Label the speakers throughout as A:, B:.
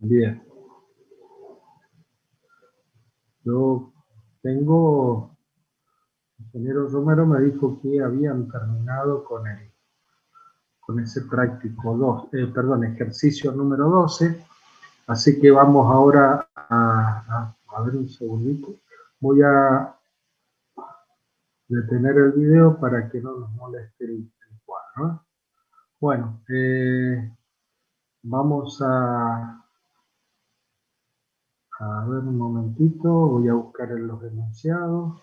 A: Bien. Yo tengo, el ingeniero Romero me dijo que habían terminado con ese práctico 2, perdón, ejercicio número 12, así que vamos ahora a ver un segundito. Voy a detener el video para que no nos moleste el cuadro, ¿eh? Bueno, vamos a ver un momentito, voy a buscar en los enunciados.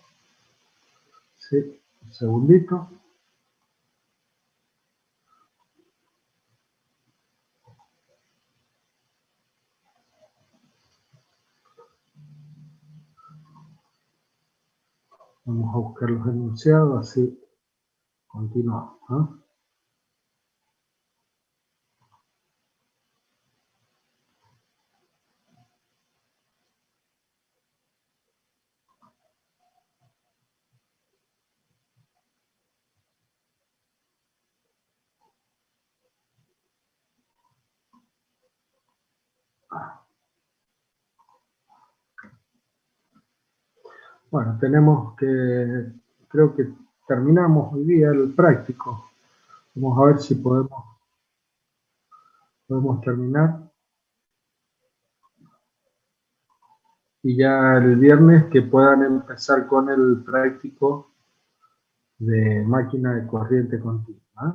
A: Sí, un segundito. Vamos a buscar los enunciados, así continuamos, ¿no? Bueno, creo que terminamos hoy día el práctico. Vamos a ver si podemos terminar. Y ya el viernes que puedan empezar con el práctico de máquina de corriente continua, ¿eh?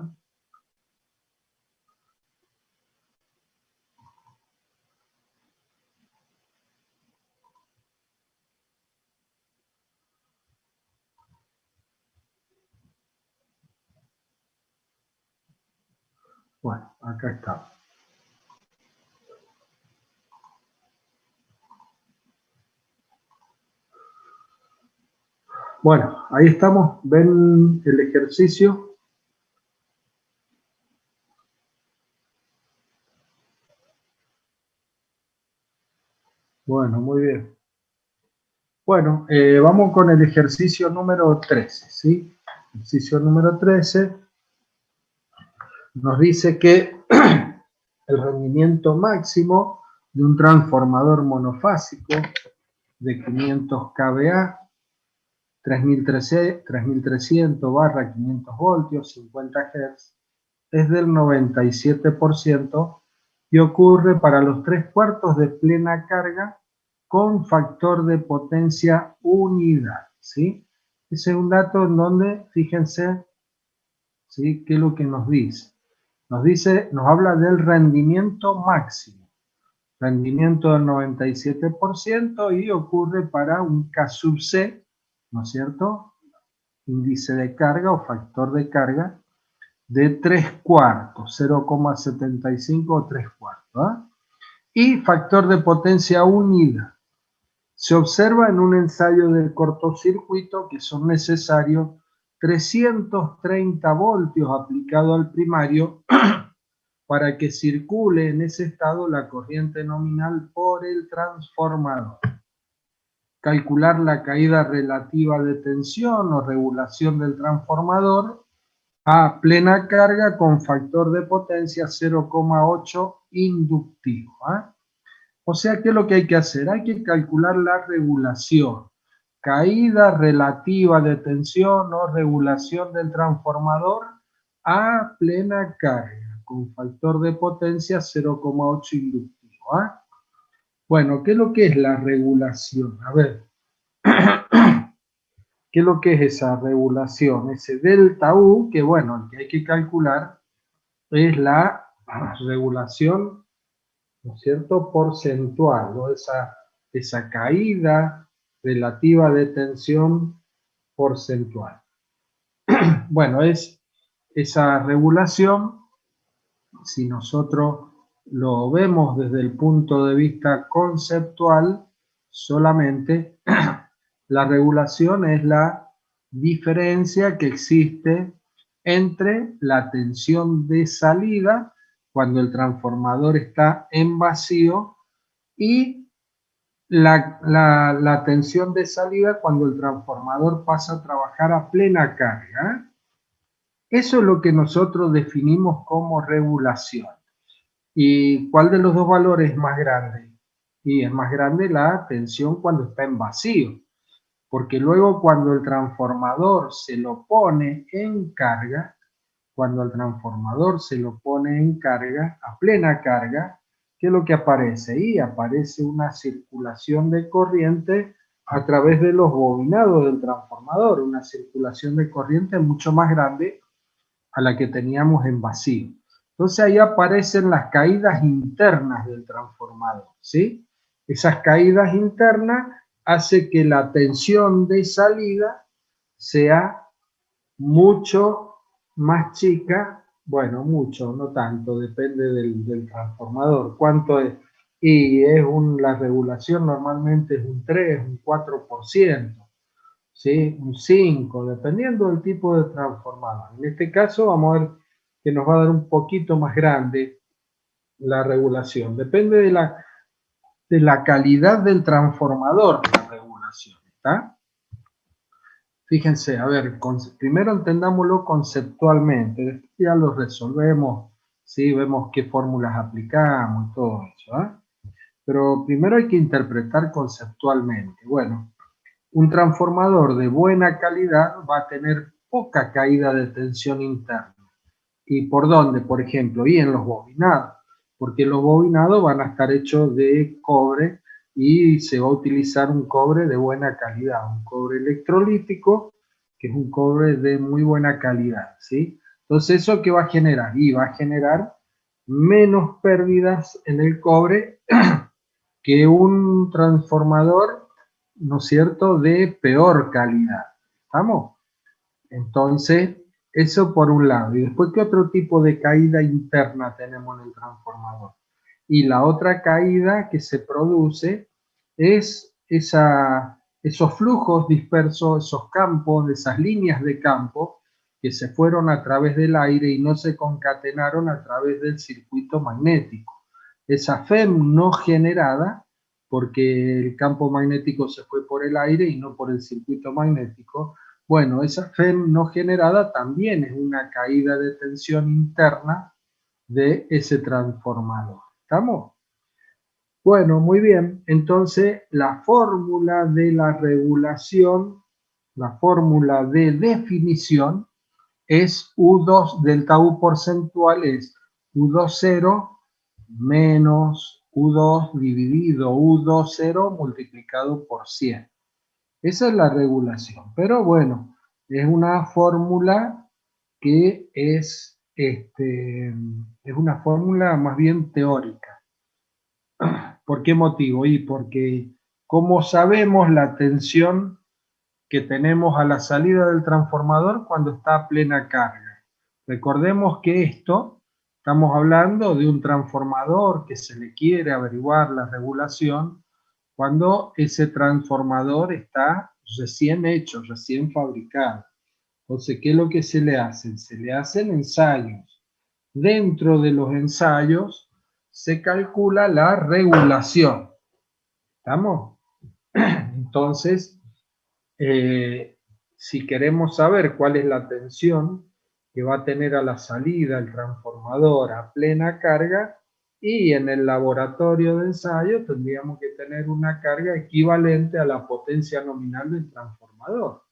A: Bueno, acá está. Bueno, ahí estamos. ¿Ven el ejercicio? Bueno, muy bien. Bueno, vamos con el ejercicio número 13, ¿sí? Ejercicio número 13 nos dice que el rendimiento máximo de un transformador monofásico de 500 kVA, 3300/500 voltios, 50 Hz, es del 97% y ocurre para los 3/4 de plena carga con factor de potencia unidad, ¿sí? Ese es un dato en donde, fíjense, ¿sí? ¿Qué es lo que nos dice? Nos habla del rendimiento máximo, rendimiento del 97% y ocurre para un K sub C, ¿no es cierto? Índice de carga o factor de carga de 3/4, 0,75 o 3/4, ¿eh? Y factor de potencia unida. Se observa en un ensayo de cortocircuito que son necesarios 330 voltios aplicado al primario para que circule en ese estado la corriente nominal por el transformador. Calcular la caída relativa de tensión o regulación del transformador a plena carga con factor de potencia 0,8 inductivo, ¿eh? O sea, ¿qué es lo que hay que hacer? Hay que calcular la regulación, caída relativa de tensión o regulación del transformador a plena carga con factor de potencia 0,8 inductivo, ¿eh? Bueno, ¿qué es lo que es la regulación? A ver, ¿qué es lo que es esa regulación? Ese delta U, que bueno, el que hay que calcular es la regulación, ¿no es cierto?, porcentual, ¿no? Esa caída relativa de tensión porcentual. Bueno, es esa regulación, si nosotros lo vemos desde el punto de vista conceptual, solamente la regulación es la diferencia que existe entre la tensión de salida cuando el transformador está en vacío y la tensión de salida cuando el transformador pasa a trabajar a plena carga. Eso es lo que nosotros definimos como regulación. ¿Y cuál de los dos valores es más grande? Y es más grande la tensión cuando está en vacío, porque luego cuando el transformador se lo pone en carga, cuando el transformador se lo pone en carga, a plena carga, ¿qué es lo que aparece? Y aparece una circulación de corriente a través de los bobinados del transformador, una circulación de corriente mucho más grande a la que teníamos en vacío. Entonces ahí aparecen las caídas internas del transformador, ¿sí? Esas caídas internas hacen que la tensión de salida sea mucho más chica, bueno, mucho, no tanto, depende del transformador. ¿Cuánto es? Y la regulación normalmente es un 3, un 4%, ¿sí? Un 5, dependiendo del tipo de transformador. En este caso vamos a ver que nos va a dar un poquito más grande la regulación. Depende de la calidad del transformador, la regulación, ¿está? Fíjense, a ver, primero entendámoslo conceptualmente, después ya lo resolvemos, ¿sí? Vemos qué fórmulas aplicamos y todo eso, ¿eh? Pero primero hay que interpretar conceptualmente. Bueno, un transformador de buena calidad va a tener poca caída de tensión interna. ¿Y por dónde? Por ejemplo, y en los bobinados, porque los bobinados van a estar hechos de cobre y se va a utilizar un cobre de buena calidad, un cobre electrolítico, que es un cobre de muy buena calidad, ¿sí? Entonces, ¿eso qué va a generar? Y va a generar menos pérdidas en el cobre que un transformador, ¿no es cierto?, de peor calidad. ¿Estamos? Entonces, eso por un lado. Y después, ¿qué otro tipo de caída interna tenemos en el transformador? Y la otra caída que se produce es esos flujos dispersos, esos campos, esas líneas de campo que se fueron a través del aire y no se concatenaron a través del circuito magnético. Esa FEM no generada, porque el campo magnético se fue por el aire y no por el circuito magnético, bueno, esa FEM no generada también es una caída de tensión interna de ese transformador. ¿Estamos? Bueno, muy bien. Entonces, la fórmula de la regulación, la fórmula de definición es U2, delta U porcentual es U20 menos U2 dividido U20 multiplicado por 100. Esa es la regulación, pero bueno, es una fórmula que es una fórmula más bien teórica. ¿Por qué motivo? Y porque como sabemos la tensión que tenemos a la salida del transformador cuando está a plena carga. Recordemos que estamos hablando de un transformador que se le quiere averiguar la regulación cuando ese transformador está recién hecho, recién fabricado. Entonces, ¿qué es lo que se le hace? Se le hacen ensayos. Dentro de los ensayos se calcula la regulación. ¿Estamos? Entonces, si queremos saber cuál es la tensión que va a tener a la salida el transformador a plena carga, y en el laboratorio de ensayo tendríamos que tener una carga equivalente a la potencia nominal del transformador.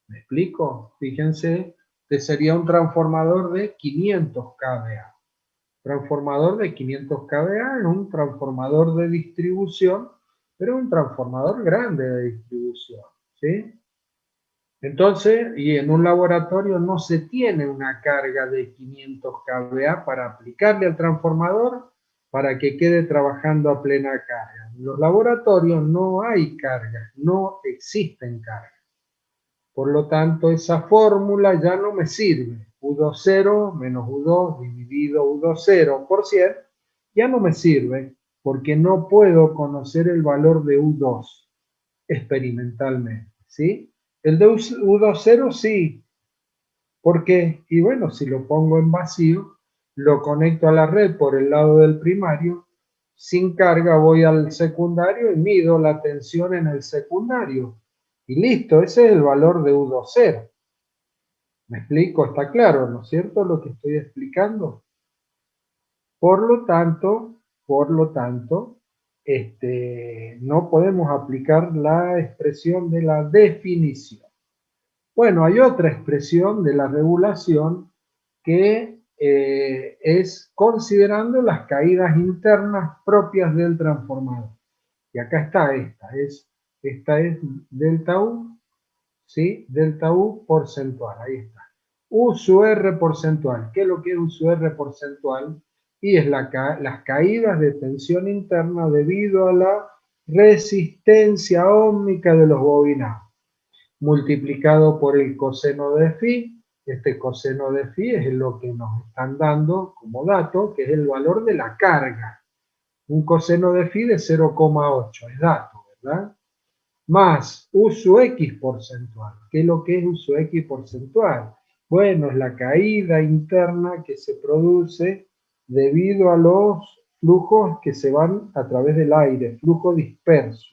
A: ¿Me explico? Fíjense, que sería un transformador de 500 kVA. Transformador de 500 kVA es un transformador de distribución, pero un transformador grande de distribución, ¿sí? Entonces, y en un laboratorio no se tiene una carga de 500 kVA para aplicarle al transformador para que quede trabajando a plena carga. En los laboratorios no hay carga, no existen cargas. Por lo tanto, esa fórmula ya no me sirve. U20 menos U2 dividido U20 por 100 ya no me sirve porque no puedo conocer el valor de U2 experimentalmente, ¿sí? El de U20 sí. ¿Por qué? Y bueno, si lo pongo en vacío, lo conecto a la red por el lado del primario, sin carga voy al secundario y mido la tensión en el secundario. Y listo, ese es el valor de U20. ¿Me explico? Está claro, ¿no es cierto lo que estoy explicando? Por lo tanto, no podemos aplicar la expresión de la definición. Bueno, hay otra expresión de la regulación que es considerando las caídas internas propias del transformador. Y acá está esta es delta U, ¿sí? Delta U porcentual, ahí está. U sub R porcentual. ¿Qué es lo que es U sub R porcentual? Y es las caídas de tensión interna debido a la resistencia óhmica de los bobinados, multiplicado por el coseno de phi. Este coseno de phi es lo que nos están dando como dato, que es el valor de la carga. Un coseno de phi de 0,8 es dato, ¿verdad? Más U sub X porcentual. ¿Qué es lo que es U sub X porcentual? Bueno, es la caída interna que se produce debido a los flujos que se van a través del aire, flujo disperso.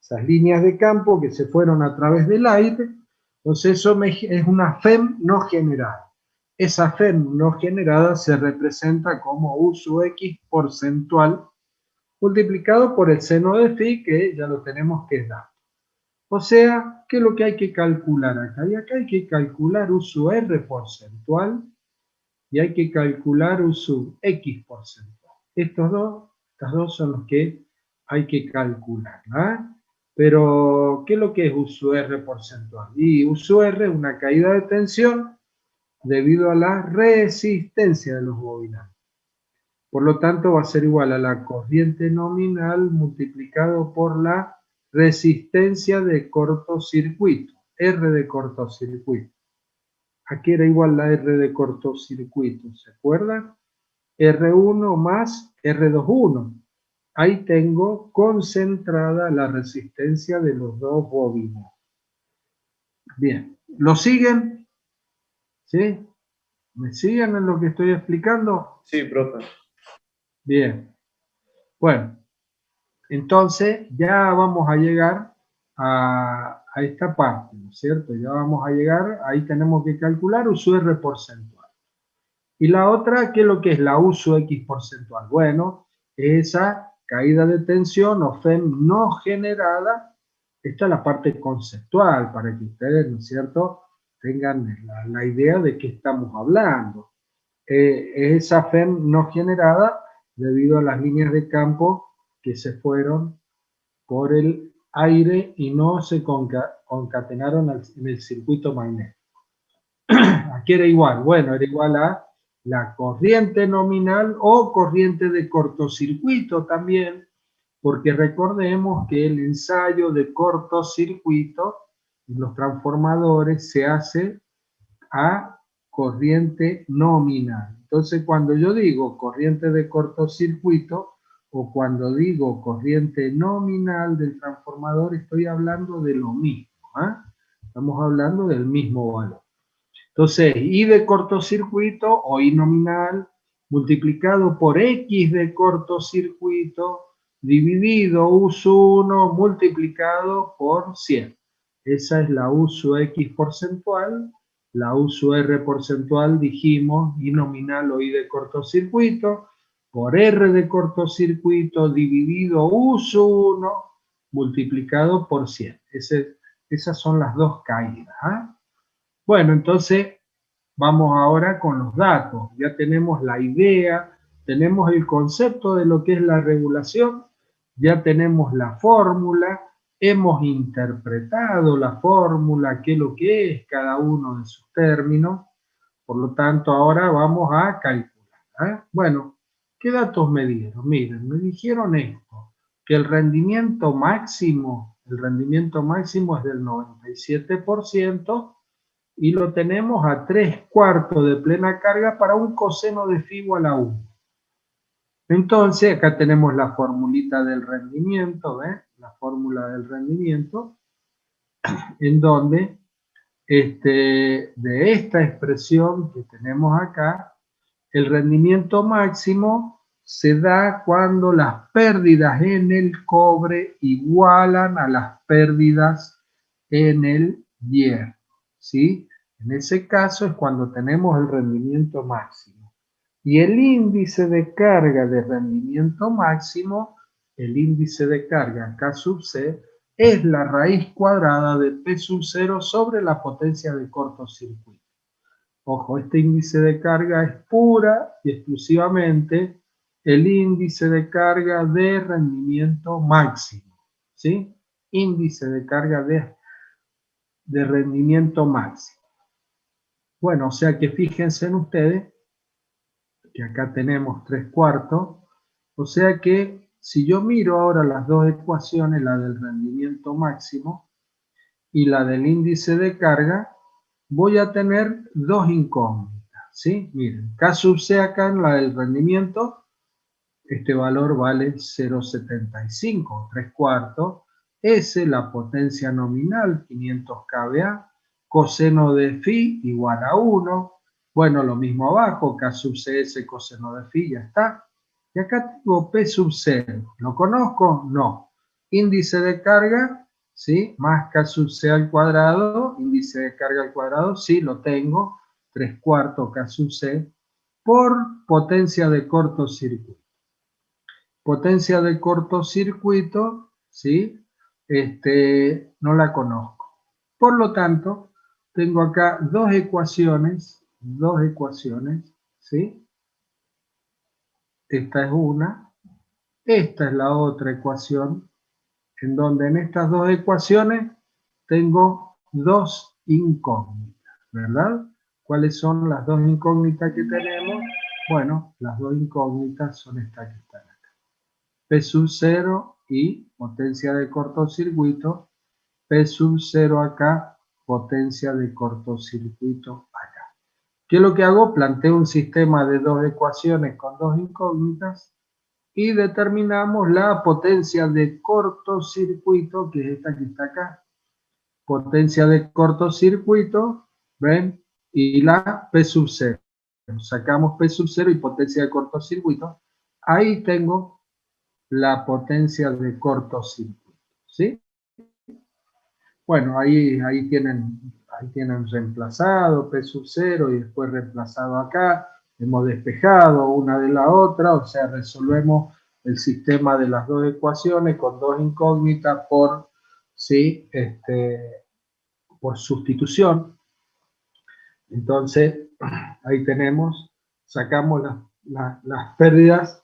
A: Esas líneas de campo que se fueron a través del aire, entonces eso es una FEM no generada. Esa FEM no generada se representa como U sub X porcentual multiplicado por el seno de phi, que ya lo tenemos que dar. O sea, ¿qué es lo que hay que calcular acá? Y acá hay que calcular U sub R porcentual y hay que calcular U sub X porcentual. Estas dos son los que hay que calcular, ¿verdad? Pero, ¿qué es lo que es U sub R porcentual? Y U sub R es una caída de tensión debido a la resistencia de los bobinados. Por lo tanto, va a ser igual a la corriente nominal multiplicado por la resistencia de cortocircuito, R de cortocircuito. Aquí era igual la R de cortocircuito, ¿se acuerdan? R1 más R21. Ahí tengo concentrada la resistencia de los dos bobinos. Bien, ¿lo siguen? ¿Sí? ¿Me siguen en lo que estoy explicando?
B: Sí, profe.
A: Bien. Bueno, entonces ya vamos a llegar a esta parte, ¿no es cierto? Ya vamos a llegar, ahí tenemos que calcular U sub R porcentual. Y la otra, ¿qué es lo que es la U sub X porcentual? Bueno, esa caída de tensión o FEM no generada, esta es la parte conceptual para que ustedes, ¿no es cierto?, tengan la idea de qué estamos hablando. Esa FEM no generada debido a las líneas de campo que se fueron por el aire y no se concatenaron en el circuito magnético. Aquí era igual, bueno, era igual a la corriente nominal o corriente de cortocircuito también, porque recordemos que el ensayo de cortocircuito en los transformadores se hace a corriente nominal. Entonces, cuando yo digo corriente de cortocircuito o cuando digo corriente nominal del transformador, estoy hablando de lo mismo. ¿Eh? Estamos hablando del mismo valor. Entonces, I de cortocircuito o I nominal multiplicado por X de cortocircuito dividido U sub 1 multiplicado por 100. Esa es la U sub X porcentual. La U sub R porcentual dijimos I nominal o I de cortocircuito por R de cortocircuito dividido U sub 1 multiplicado por 100. Esas son las dos caídas. ¿Eh? Bueno, entonces vamos ahora con los datos. Ya tenemos la idea, tenemos el concepto de lo que es la regulación, ya tenemos la fórmula, hemos interpretado la fórmula, qué es lo que es cada uno de sus términos. Por lo tanto, ahora vamos a calcular. ¿Eh? Bueno, ¿qué datos me dieron? Miren, me dijeron esto, que el rendimiento máximo es del 97%, y lo tenemos a 3/4 de plena carga para un coseno de phi igual a 1. Entonces, acá tenemos la formulita del rendimiento, ¿ves? La fórmula del rendimiento, en donde de esta expresión que tenemos acá, el rendimiento máximo se da cuando las pérdidas en el cobre igualan a las pérdidas en el hierro, ¿sí? En ese caso es cuando tenemos el rendimiento máximo. Y el índice de carga de rendimiento máximo, el índice de carga K sub C, es la raíz cuadrada de P sub 0 sobre la potencia de cortocircuito. Ojo, este índice de carga es pura y exclusivamente el índice de carga de rendimiento máximo, ¿sí? Índice de carga de rendimiento máximo. Bueno, o sea que fíjense en ustedes que acá tenemos 3/4, o sea que si yo miro ahora las dos ecuaciones, la del rendimiento máximo y la del índice de carga, voy a tener dos incógnitas, ¿sí? Miren, K sub C acá en la del rendimiento, este valor vale 0,75, 3/4. S, la potencia nominal, 500 kVA, coseno de phi igual a 1. Bueno, lo mismo abajo, K sub CS coseno de phi, ya está. Y acá tengo P sub 0. ¿Lo conozco? No. Índice de carga, ¿sí? Más K sub C al cuadrado, índice de carga al cuadrado, sí, lo tengo. 3/4 K sub C por potencia de cortocircuito. Potencia de cortocircuito, ¿sí? No la conozco. Por lo tanto, tengo acá dos ecuaciones, ¿sí? Esta es una, esta es la otra ecuación, en donde en estas dos ecuaciones tengo dos incógnitas, ¿verdad? ¿Cuáles son las dos incógnitas que tenemos? Bueno, las dos incógnitas son estas que están acá. P sub 0 y potencia de cortocircuito, P sub 0 acá, potencia de cortocircuito acá. ¿Qué es lo que hago? Planteo un sistema de dos ecuaciones con dos incógnitas y determinamos la potencia de cortocircuito, que es esta que está acá. Potencia de cortocircuito, ¿ven? Y la P sub 0. Sacamos P sub 0 y potencia de cortocircuito. Ahí tengo la potencia de cortocircuito, ¿sí? Bueno, ahí tienen reemplazado P sub 0 y después reemplazado acá. Hemos despejado una de la otra, o sea, resolvemos el sistema de las dos ecuaciones con dos incógnitas por, ¿sí? Por sustitución. Entonces, ahí tenemos, sacamos las pérdidas,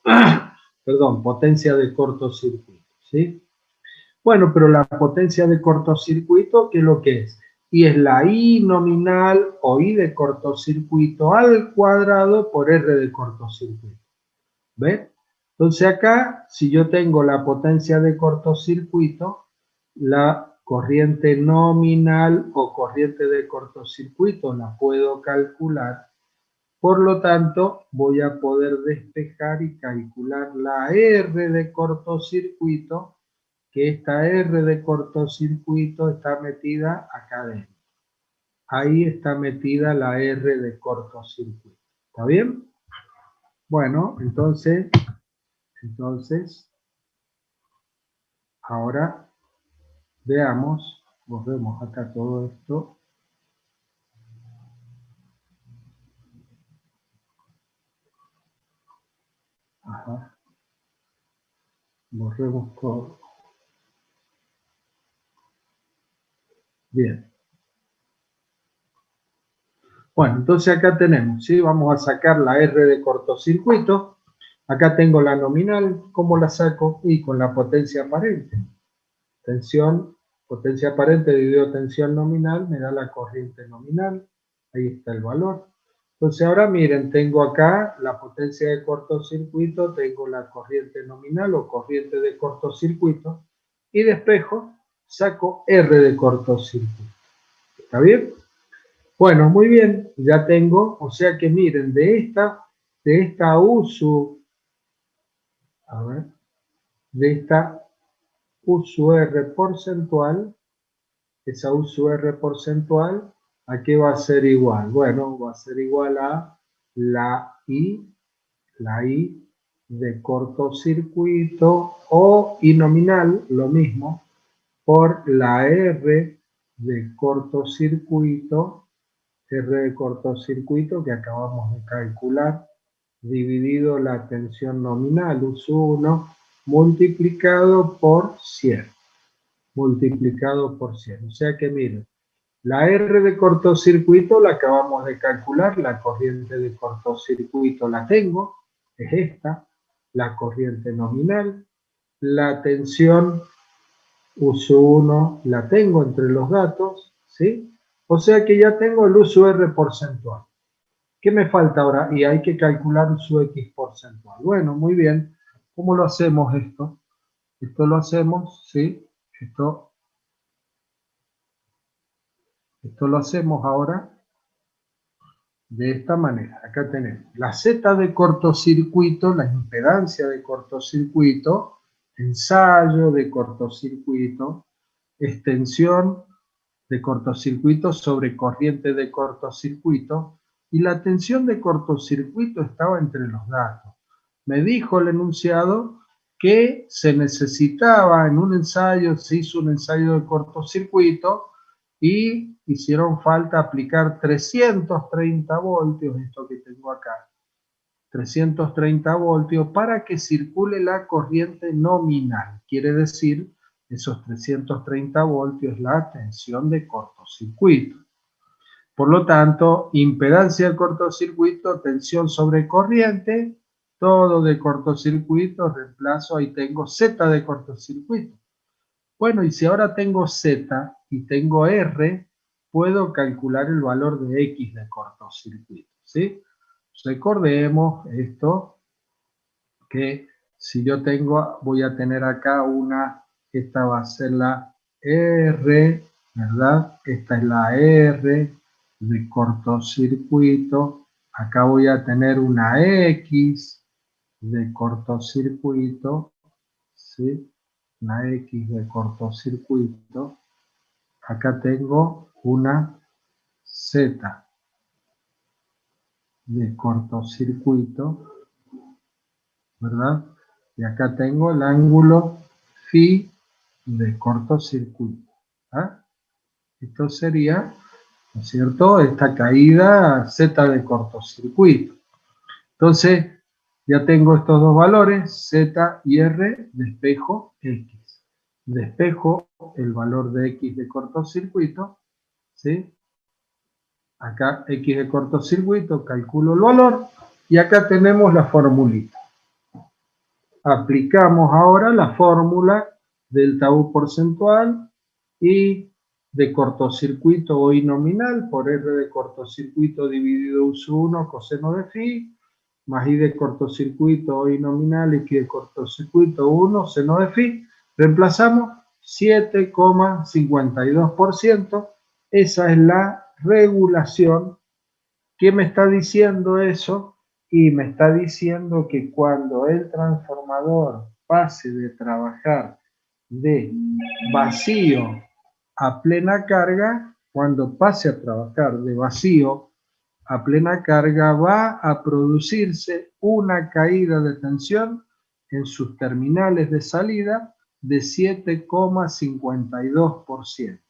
A: perdón, potencia de cortocircuito, ¿sí? Bueno, pero la potencia de cortocircuito, ¿qué es lo que es? Y es la I nominal o I de cortocircuito al cuadrado por R de cortocircuito. ¿Ven? Entonces acá, si yo tengo la potencia de cortocircuito, la corriente nominal o corriente de cortocircuito la puedo calcular. Por lo tanto, voy a poder despejar y calcular la R de cortocircuito, que esta R de cortocircuito está metida acá adentro. Ahí está metida la R de cortocircuito. ¿Está bien? Bueno, entonces, ahora veamos, borremos acá todo esto. Ajá. Borremos todo. Bien. Bueno, entonces acá tenemos, ¿sí? Vamos a sacar la R de cortocircuito. Acá tengo la nominal, ¿cómo la saco? Y con la potencia aparente. Tensión, potencia aparente dividido tensión nominal, me da la corriente nominal. Ahí está el valor. Entonces ahora miren, tengo acá la potencia de cortocircuito, tengo la corriente nominal o corriente de cortocircuito y despejo, saco R de cortocircuito. ¿Está bien? Bueno, muy bien, ya tengo, o sea que miren, de esta U sub, a ver, de esta U sub R porcentual, esa U sub R porcentual, ¿a qué va a ser igual? Bueno, va a ser igual a la I de cortocircuito o I nominal, lo mismo, por la R de cortocircuito, R de cortocircuito que acabamos de calcular, dividido la tensión nominal, U1, multiplicado por 100. Multiplicado por 100. O sea que miren, la R de cortocircuito la acabamos de calcular, la corriente de cortocircuito la tengo, es esta, la corriente nominal, la tensión U1 la tengo entre los datos, ¿sí? O sea que ya tengo el uso R porcentual. ¿Qué me falta ahora? Y hay que calcular su X porcentual. Bueno, muy bien. ¿Cómo lo hacemos esto? Esto lo hacemos, ¿sí? Esto lo hacemos ahora de esta manera. Acá tenemos la Z de cortocircuito, la impedancia de cortocircuito, ensayo de cortocircuito, extensión de cortocircuito sobre corriente de cortocircuito, y la tensión de cortocircuito estaba entre los datos. Me dijo el enunciado que se necesitaba en un ensayo, se hizo un ensayo de cortocircuito y hicieron falta aplicar 330 voltios, esto que tengo acá, 330 voltios para que circule la corriente nominal. Quiere decir, esos 330 voltios la tensión de cortocircuito. Por lo tanto, impedancia de cortocircuito, tensión sobre corriente, todo de cortocircuito, reemplazo, ahí tengo Z de cortocircuito. Bueno, y si ahora tengo Z y tengo R, puedo calcular el valor de X de cortocircuito, ¿sí? Recordemos esto, que si yo tengo, voy a tener acá una, esta va a ser la R, ¿verdad? Esta es la R de cortocircuito. Acá voy a tener una X de cortocircuito, ¿sí? Una X de cortocircuito. Acá tengo una Z de cortocircuito, ¿verdad? Y acá tengo el ángulo phi de cortocircuito. ¿Ah? Esto sería, ¿no es cierto?, esta caída Z de cortocircuito. Entonces, ya tengo estos dos valores, Z y R, despejo X. Despejo el valor de X de cortocircuito, ¿sí? Acá X de cortocircuito, calculo el valor, y acá tenemos la formulita. Aplicamos ahora la fórmula del tau porcentual y de cortocircuito o I nominal por R de cortocircuito dividido U1 coseno de phi, más I de cortocircuito o I nominal y X de cortocircuito 1 seno de phi. Reemplazamos 7,52%. Esa es la regulación. ¿Qué me está diciendo eso? Y me está diciendo que cuando el transformador pase de trabajar de vacío a plena carga, cuando pase a trabajar de vacío a plena carga, va a producirse una caída de tensión en sus terminales de salida de 7,52%.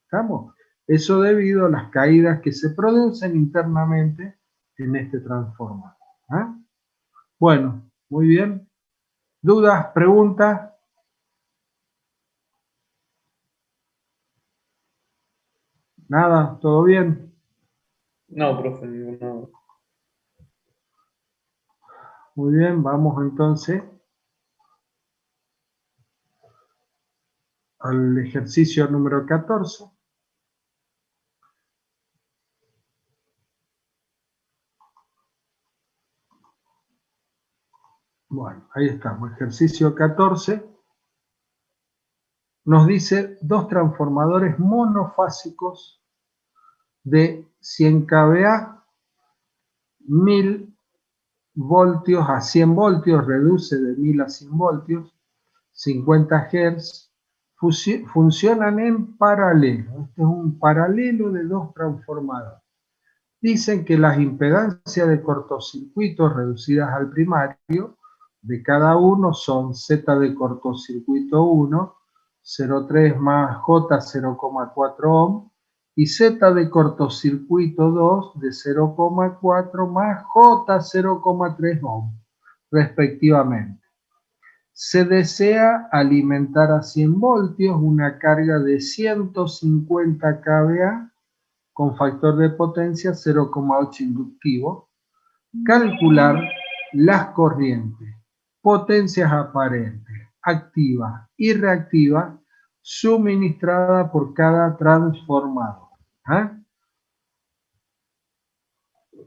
A: ¿Estamos? Eso debido a las caídas que se producen internamente en este transformador. ¿Ah? Bueno, muy bien. ¿Dudas? ¿Preguntas? ¿Nada? ¿Todo bien?
B: No, profe, no.
A: Muy bien, vamos entonces al ejercicio número 14. Bueno, ahí estamos, ejercicio 14. Nos dice dos transformadores monofásicos de 100 kVA, 1000 voltios a 100 voltios, reduce de 1000 a 100 voltios, 50 Hz, funcionan en paralelo. Este es un paralelo de dos transformadores. Dicen que las impedancias de cortocircuito reducidas al primario de cada uno son Z de cortocircuito 1, 0,3 más J 0,4 ohm, y Z de cortocircuito 2 de 0,4 más J 0,3 ohm, respectivamente. Se desea alimentar a 100 voltios una carga de 150 kVA con factor de potencia 0,8 inductivo. Calcular las corrientes, potencias aparentes, activas y reactivas suministradas por cada transformador. ¿Ah?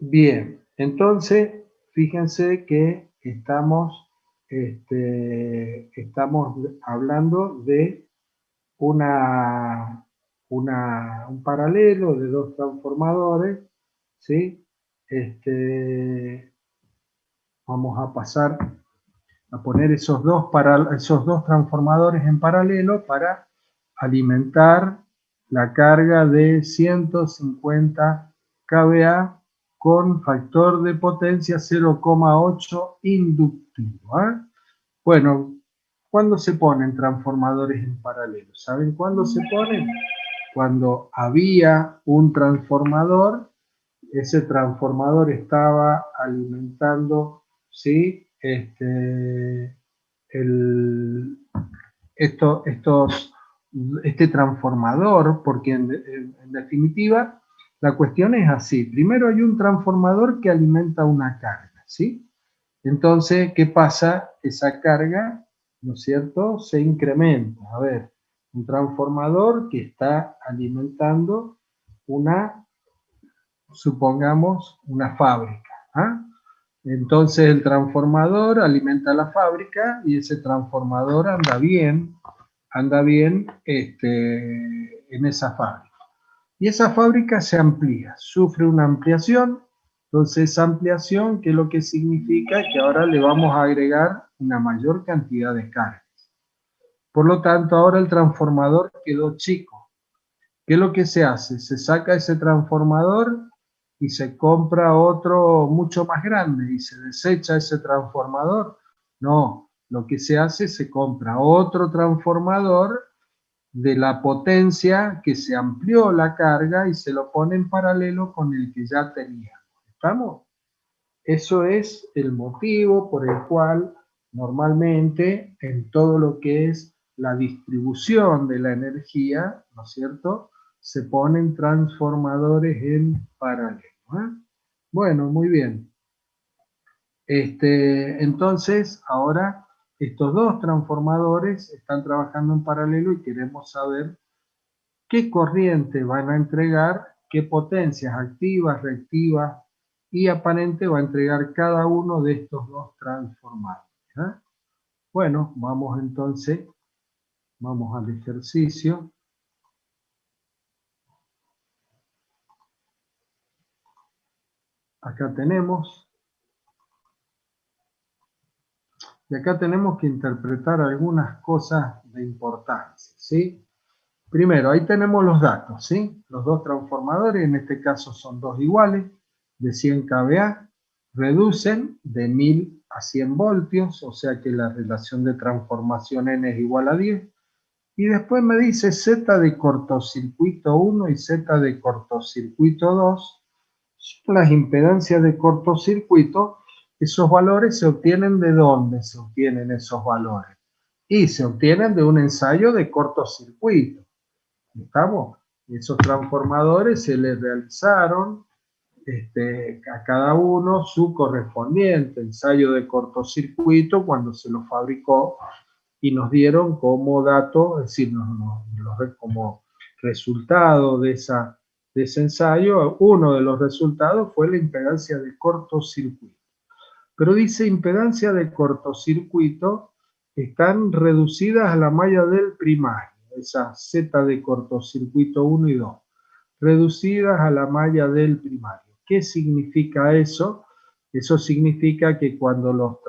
A: Bien, entonces fíjense que estamos hablando de un paralelo de dos transformadores, ¿sí? Vamos a pasar a poner esos dos transformadores en paralelo para alimentar la carga de 150 kVA con factor de potencia 0,8 inductivo. Bueno, ¿cuándo se ponen transformadores en paralelo? ¿Saben cuándo se ponen? Cuando había un transformador, ese transformador estaba alimentando, ¿sí? Este transformador, porque en definitiva la cuestión es así. Primero hay un transformador que alimenta una carga, ¿sí? Entonces, ¿qué pasa? Esa carga, ¿no es cierto?, se incrementa. A ver, un transformador que está alimentando supongamos, una fábrica. Entonces el transformador alimenta la fábrica y ese transformador anda bien en esa fábrica. Y esa fábrica se amplía, sufre una ampliación. Entonces esa ampliación, ¿qué es lo que significa? Que ahora le vamos a agregar una mayor cantidad de cargas. Por lo tanto, ahora el transformador quedó chico. ¿Qué es lo que se hace? Se saca ese transformador y se compra otro mucho más grande y se desecha ese transformador. No, lo que se hace, se compra otro transformador de la potencia que se amplió la carga y se lo pone en paralelo con el que ya teníamos. ¿Estamos? Eso es el motivo por el cual normalmente en todo lo que es la distribución de la energía, ¿no es cierto?, se ponen transformadores en paralelo. Bueno, muy bien. Entonces, ahora estos dos transformadores están trabajando en paralelo y queremos saber qué corriente van a entregar, qué potencias activas, reactivas y aparente va a entregar cada uno de estos dos transformadores. Bueno, vamos entonces, vamos al ejercicio. Acá tenemos, y acá tenemos que interpretar algunas cosas de importancia, ¿sí? Primero, ahí tenemos los datos, ¿sí? Los dos transformadores, en este caso son dos iguales, de 100 kVA, reducen de 1000 a 100 voltios, o sea que la relación de transformación N es igual a 10. Y después me dice Z de cortocircuito 1 y Z de cortocircuito 2, son las impedancias de cortocircuito. Esos valores se obtienen ¿de dónde se obtienen esos valores? Y se obtienen de un ensayo de cortocircuito. ¿Estamos? Esos transformadores se les realizaron a cada uno su correspondiente ensayo de cortocircuito cuando se lo fabricó y nos dieron como dato, es decir, como resultado de ese ensayo, uno de los resultados fue la impedancia de cortocircuito. Pero dice impedancia de cortocircuito están reducidas a la malla del primario, esa Z de cortocircuito 1 y 2, reducidas a la malla del primario. ¿Qué significa eso? Eso significa que cuando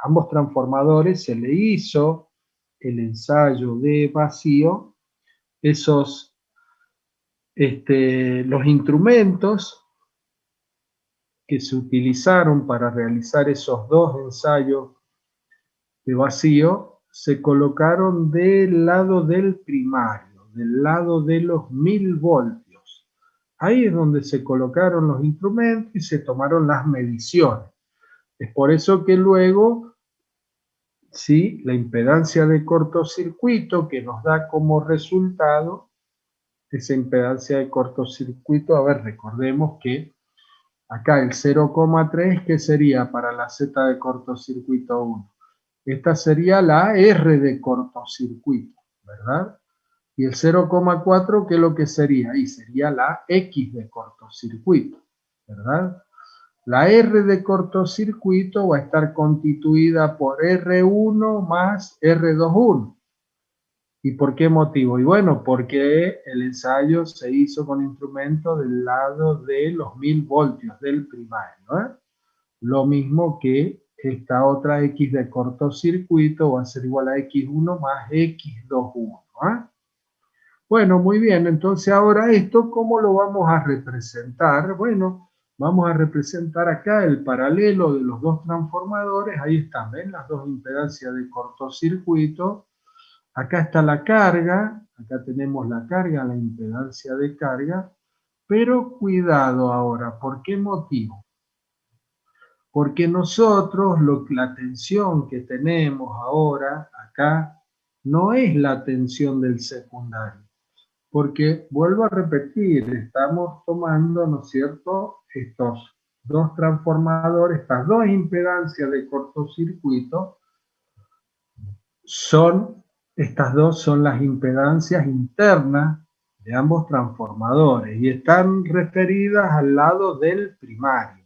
A: ambos transformadores se le hizo el ensayo de vacío, los instrumentos que se utilizaron para realizar esos dos ensayos de vacío se colocaron del lado del primario, del lado de los 1000 voltios. Ahí es donde se colocaron los instrumentos y se tomaron las mediciones. Es por eso que luego, sí, la impedancia de cortocircuito que nos da como resultado, esa impedancia de cortocircuito, a ver, recordemos que acá el 0,3, ¿qué sería para la Z de cortocircuito 1? Esta sería la R de cortocircuito, ¿verdad? Y el 0,4, ¿qué es lo que sería? Ahí sería la X de cortocircuito, ¿verdad? La R de cortocircuito va a estar constituida por R1 más R21. ¿Y por qué motivo? Y bueno, porque el ensayo se hizo con instrumento del lado de los 1000 voltios del primario, ¿eh? Lo mismo que esta otra X de cortocircuito va a ser igual a X1 más X21, ¿eh? Bueno, muy bien, entonces ahora esto, ¿cómo lo vamos a representar? Bueno, vamos a representar acá el paralelo de los dos transformadores, ahí están, ¿ven? Las dos impedancias de cortocircuito. Acá está la carga, acá tenemos la carga, la impedancia de carga, pero cuidado ahora, ¿por qué motivo? Porque nosotros, la tensión que tenemos ahora acá, no es la tensión del secundario. Porque, vuelvo a repetir, estamos tomando, ¿no es cierto?, estos dos transformadores, estas dos impedancias de cortocircuito, estas dos son las impedancias internas de ambos transformadores y están referidas al lado del primario.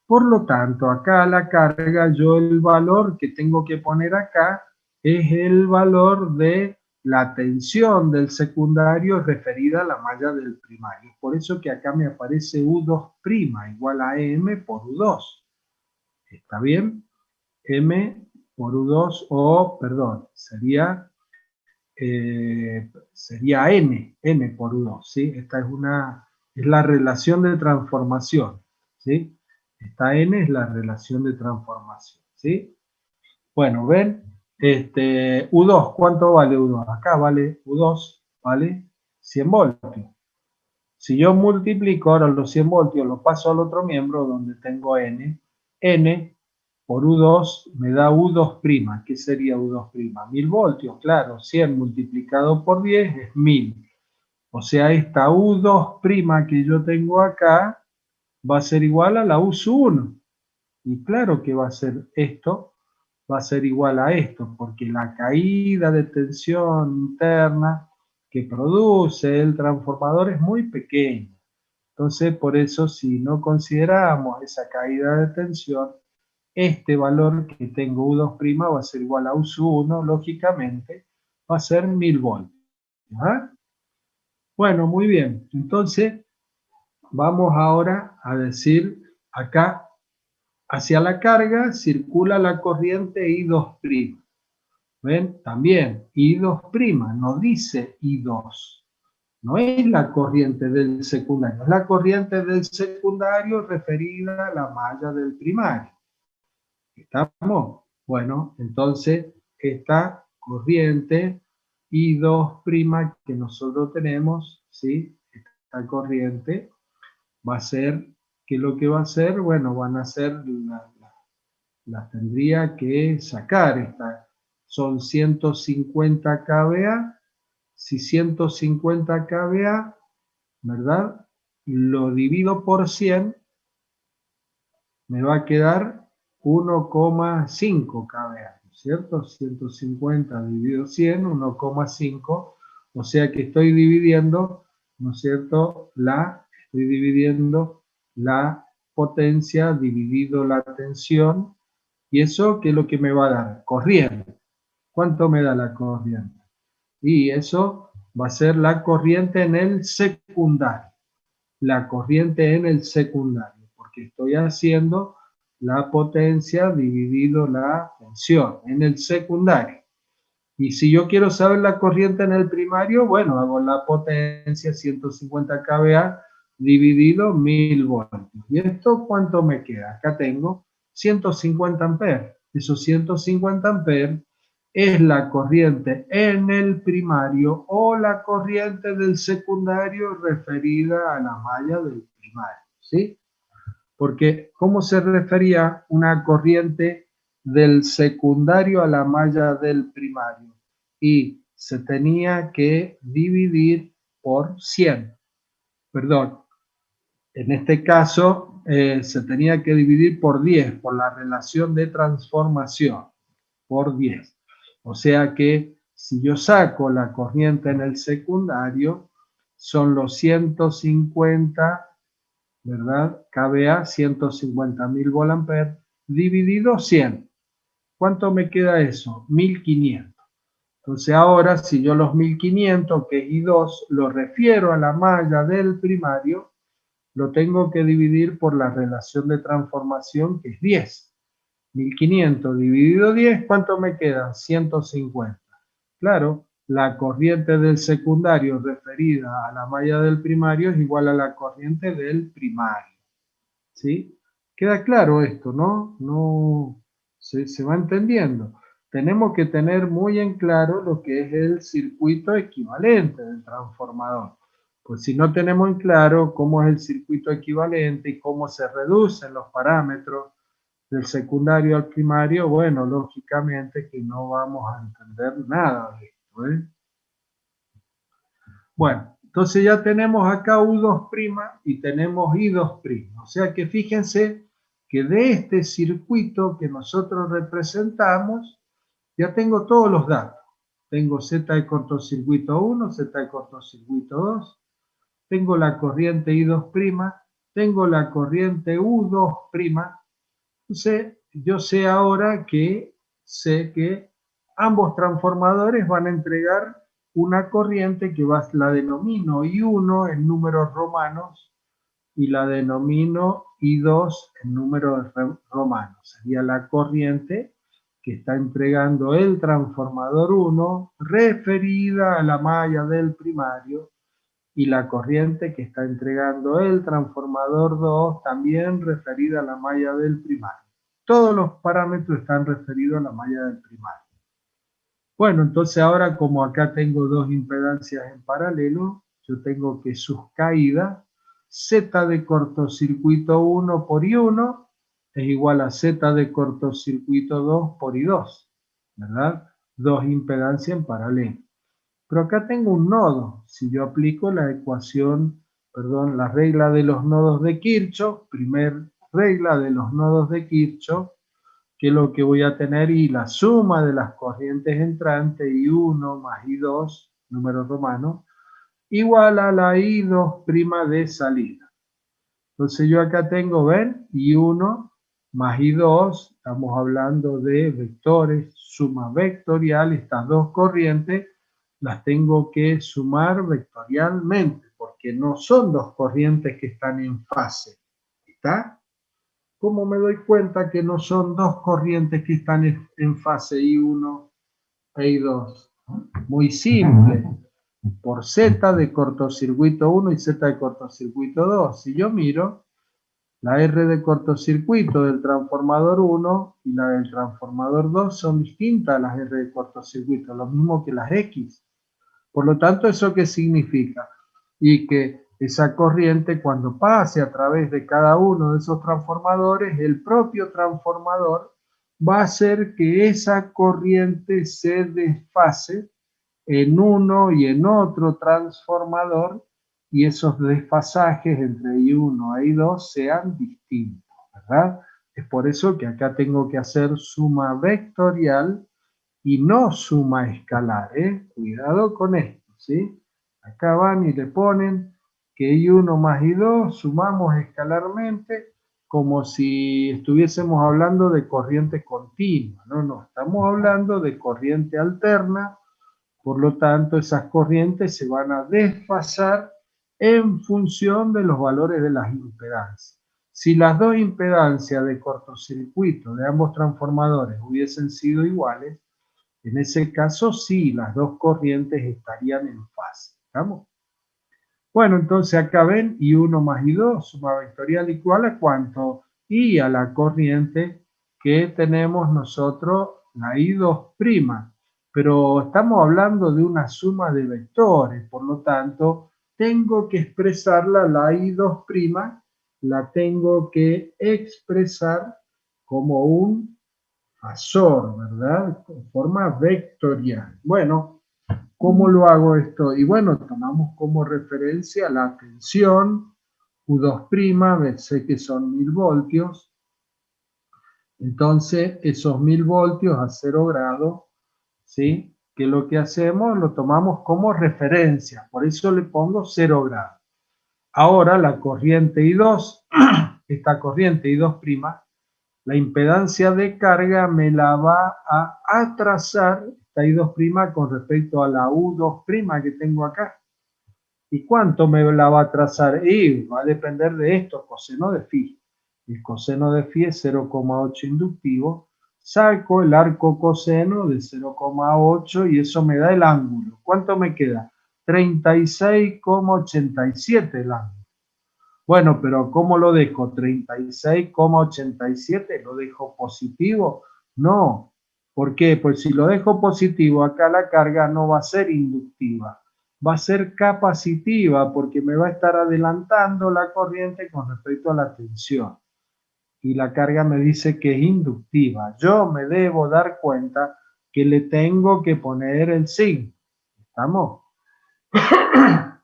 A: Por lo tanto, acá a la carga, yo el valor que tengo que poner acá es el valor de la tensión del secundario referida a la malla del primario. Por eso que acá me aparece U2' igual a M por U2. ¿Está bien? M por U2, o, perdón, sería N por U2, ¿sí? Esta es la relación de transformación, ¿sí? Esta N es la relación de transformación, ¿sí? Bueno, ven, U2, ¿cuánto vale U2? Acá vale U2, vale 100 voltios. Si yo multiplico ahora los 100 voltios, lo paso al otro miembro donde tengo N por U2 me da U2'. ¿Qué sería U2'? 1000 voltios, claro, 100 multiplicado por 10 es 1000. O sea, esta U2' que yo tengo acá va a ser igual a la U1. Y claro que va a ser esto, va a ser igual a esto, porque la caída de tensión interna que produce el transformador es muy pequeña. Entonces, por eso, si no consideramos esa caída de tensión, este valor que tengo U2' va a ser igual a U1, lógicamente, va a ser 1000 voltios. ¿Ah? Bueno, muy bien. Entonces, vamos ahora a decir acá, hacia la carga circula la corriente I2'. ¿Ven? También I2', no dice I2. No es la corriente del secundario, es la corriente del secundario referida a la malla del primario. ¿Estamos? Bueno, entonces esta corriente I2' que nosotros tenemos, ¿sí? Esta corriente va a ser, ¿qué es lo que va a hacer? Bueno, van a ser, las tendría que sacar, son 150 kVA, si 150 kVA, ¿verdad? Lo divido por 100, me va a quedar 1,5 kVA, ¿cierto? 150 dividido 100, 1,5, o sea que estoy dividiendo, ¿no es cierto? Estoy dividiendo la potencia dividido la tensión, y eso, ¿qué es lo que me va a dar? Corriente. ¿Cuánto me da la corriente? Y eso va a ser la corriente en el secundario. La corriente en el secundario, porque estoy haciendo la potencia dividido la tensión en el secundario. Y si yo quiero saber la corriente en el primario, bueno, hago la potencia 150 kVA dividido 1000 voltios. ¿Y esto cuánto me queda? Acá tengo 150 amperes. Esos 150 amperes es la corriente en el primario o la corriente del secundario referida a la malla del primario, ¿sí? Porque, ¿cómo se refería una corriente del secundario a la malla del primario? Y se tenía que dividir por 100. Perdón, en este caso se tenía que dividir por 10, por la relación de transformación, por 10. O sea que si yo saco la corriente en el secundario, son los 150, ¿verdad? kVA, 150.000 volamperes, dividido 100. ¿Cuánto me queda eso? 1500. Entonces ahora, si yo los 1500, que es I2, lo refiero a la malla del primario, lo tengo que dividir por la relación de transformación, que es 10. 1500 dividido 10, ¿cuánto me queda? 150. Claro, la corriente del secundario referida a la malla del primario es igual a la corriente del primario. ¿Sí? Queda claro esto, ¿no? No se va entendiendo. Tenemos que tener muy en claro lo que es el circuito equivalente del transformador. Pues si no tenemos en claro cómo es el circuito equivalente y cómo se reducen los parámetros del secundario al primario, bueno, lógicamente que no vamos a entender nada de esto, ¿eh? Bueno, entonces ya tenemos acá U2' y tenemos I2'. O sea que fíjense que de este circuito que nosotros representamos, ya tengo todos los datos. Tengo Z de cortocircuito 1, Z de cortocircuito 2, tengo la corriente I2', tengo la corriente U2'. Entonces, yo sé ahora que ambos transformadores van a entregar una corriente que la denomino I1 en números romanos y la denomino I2 en números romanos. Sería la corriente que está entregando el transformador 1 referida a la malla del primario y la corriente que está entregando el transformador 2 también referida a la malla del primario. Todos los parámetros están referidos a la malla del primario. Bueno, entonces ahora como acá tengo dos impedancias en paralelo, yo tengo que sus caídas, Z de cortocircuito 1 por I1 es igual a Z de cortocircuito 2 por I2, ¿verdad? Dos impedancias en paralelo. Pero acá tengo un nodo. Si yo aplico la la regla de los nodos de Kirchhoff, primer regla de los nodos de Kirchhoff, que es lo que voy a tener, y la suma de las corrientes entrantes, I1 más I2, número romano, igual a la I2' de salida. Entonces yo acá tengo, ven, I1 más I2, estamos hablando de vectores, suma vectorial, estas dos corrientes las tengo que sumar vectorialmente, porque no son dos corrientes que están en fase, ¿está? ¿Cómo me doy cuenta que no son dos corrientes que están en fase I1 e I2? Muy simple, por Z de cortocircuito 1 y Z de cortocircuito 2. Si yo miro, la R de cortocircuito del transformador 1 y la del transformador 2 son distintas a las R de cortocircuito, lo mismo que las X. Por lo tanto, ¿eso qué significa? Y que esa corriente, cuando pase a través de cada uno de esos transformadores, el propio transformador va a hacer que esa corriente se desfase en uno y en otro transformador y esos desfasajes entre I1 e I2 sean distintos, ¿verdad? Es por eso que acá tengo que hacer suma vectorial y no suma escalar, ¿eh? Cuidado con esto, ¿sí? Acá van y le ponen que I1 más I2 sumamos escalarmente como si estuviésemos hablando de corriente continua. No, estamos hablando de corriente alterna, por lo tanto esas corrientes se van a desfasar en función de los valores de las impedancias. Si las dos impedancias de cortocircuito de ambos transformadores hubiesen sido iguales, en ese caso sí, las dos corrientes estarían en fase. ¿Estamos? Bueno, entonces acá ven, I1 más I2, suma vectorial igual a ¿cuánto? Y a la corriente que tenemos nosotros, la I2'. pero estamos hablando de una suma de vectores, por lo tanto, tengo que expresarla, la I2', la tengo que expresar como un fasor, ¿verdad? Con forma vectorial. Bueno, ¿cómo lo hago esto? Y bueno, tomamos como referencia la tensión, U2', sé que son 1000 voltios, entonces esos 1000 voltios a 0 grados, ¿sí? Que lo que hacemos lo tomamos como referencia, por eso le pongo 0 grados. Ahora la corriente I2, esta corriente I2', la impedancia de carga me la va a atrasar, esta I2' con respecto a la U2' que tengo acá. ¿Y cuánto me la va a atrasar? Y va a depender de esto, coseno de phi. El coseno de phi es 0,8 inductivo. Saco el arco coseno de 0,8 y eso me da el ángulo. ¿Cuánto me queda? 36,87 el ángulo. Bueno, pero ¿cómo lo dejo? 36,87, ¿lo dejo positivo? No. ¿Por qué? Pues si lo dejo positivo, acá la carga no va a ser inductiva, va a ser capacitiva porque me va a estar adelantando la corriente con respecto a la tensión. Y la carga me dice que es inductiva. Yo me debo dar cuenta que le tengo que poner el signo. ¿Estamos?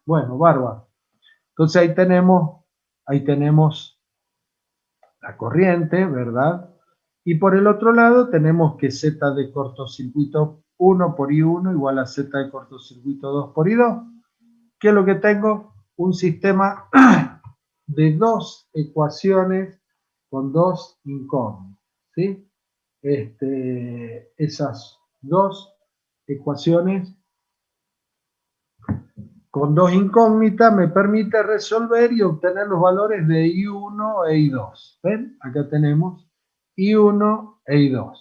A: Bueno, bárbaro. Entonces ahí tenemos la corriente, ¿verdad? Y por el otro lado tenemos que Z de cortocircuito 1 por I1 igual a Z de cortocircuito 2 por I2. ¿Qué es lo que tengo? Un sistema de dos ecuaciones con dos incógnitas, ¿sí? Esas dos ecuaciones con dos incógnitas me permite resolver y obtener los valores de I1 e I2. ¿Ven? Acá tenemos I1 e I2.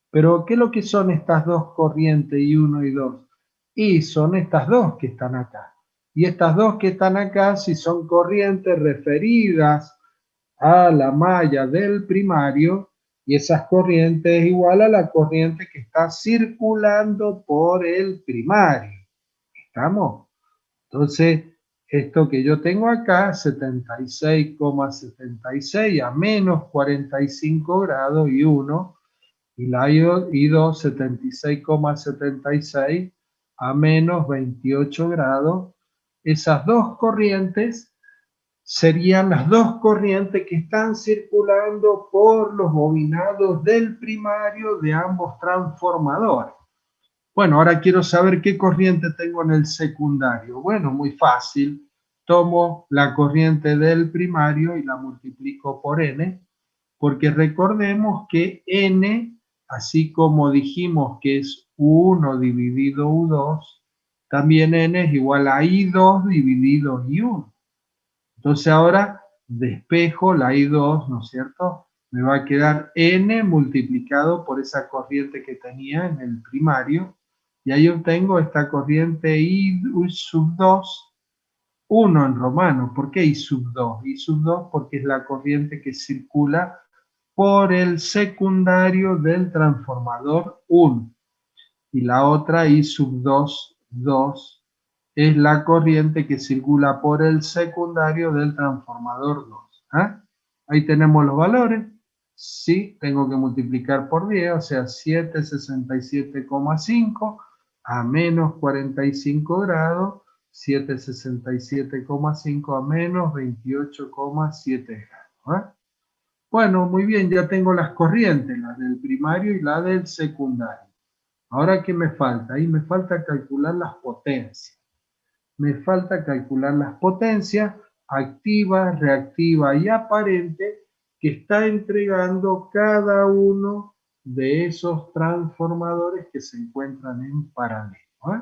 A: Pero, ¿qué es lo que son estas dos corrientes I1 y I2? Y son estas dos que están acá. Y estas dos que están acá, si son corrientes referidas a la malla del primario, y esas corrientes es igual a la corriente que está circulando por el primario. ¿Estamos? Entonces, esto que yo tengo acá, 76,76 a menos 45 grados y 1, y la I2 76,76 a menos 28 grados, esas dos corrientes serían las dos corrientes que están circulando por los bobinados del primario de ambos transformadores. Bueno, ahora quiero saber qué corriente tengo en el secundario. Bueno, muy fácil. Tomo la corriente del primario y la multiplico por N, porque recordemos que N, así como dijimos que es U1 dividido U2, también N es igual a I2 dividido I1. Entonces ahora despejo la I2, ¿no es cierto? Me va a quedar N multiplicado por esa corriente que tenía en el primario. Y ahí obtengo esta corriente I sub 2, 1 en romano. ¿Por qué I sub 2? I sub 2 porque es la corriente que circula por el secundario del transformador 1. Y la otra I sub 2, 2, es la corriente que circula por el secundario del transformador 2. ¿Ah? Ahí tenemos los valores. Sí, tengo que multiplicar por 10, o sea, 767,5 a menos 45 grados, 767,5 a menos 28,7 grados. ¿Ah? Bueno, muy bien, ya tengo las corrientes, la del primario y la del secundario. Ahora, ¿qué me falta? Ahí me falta calcular las potencias. Me falta calcular las potencias activa, reactiva y aparente que está entregando cada uno de esos transformadores que se encuentran en paralelo. ¿Eh?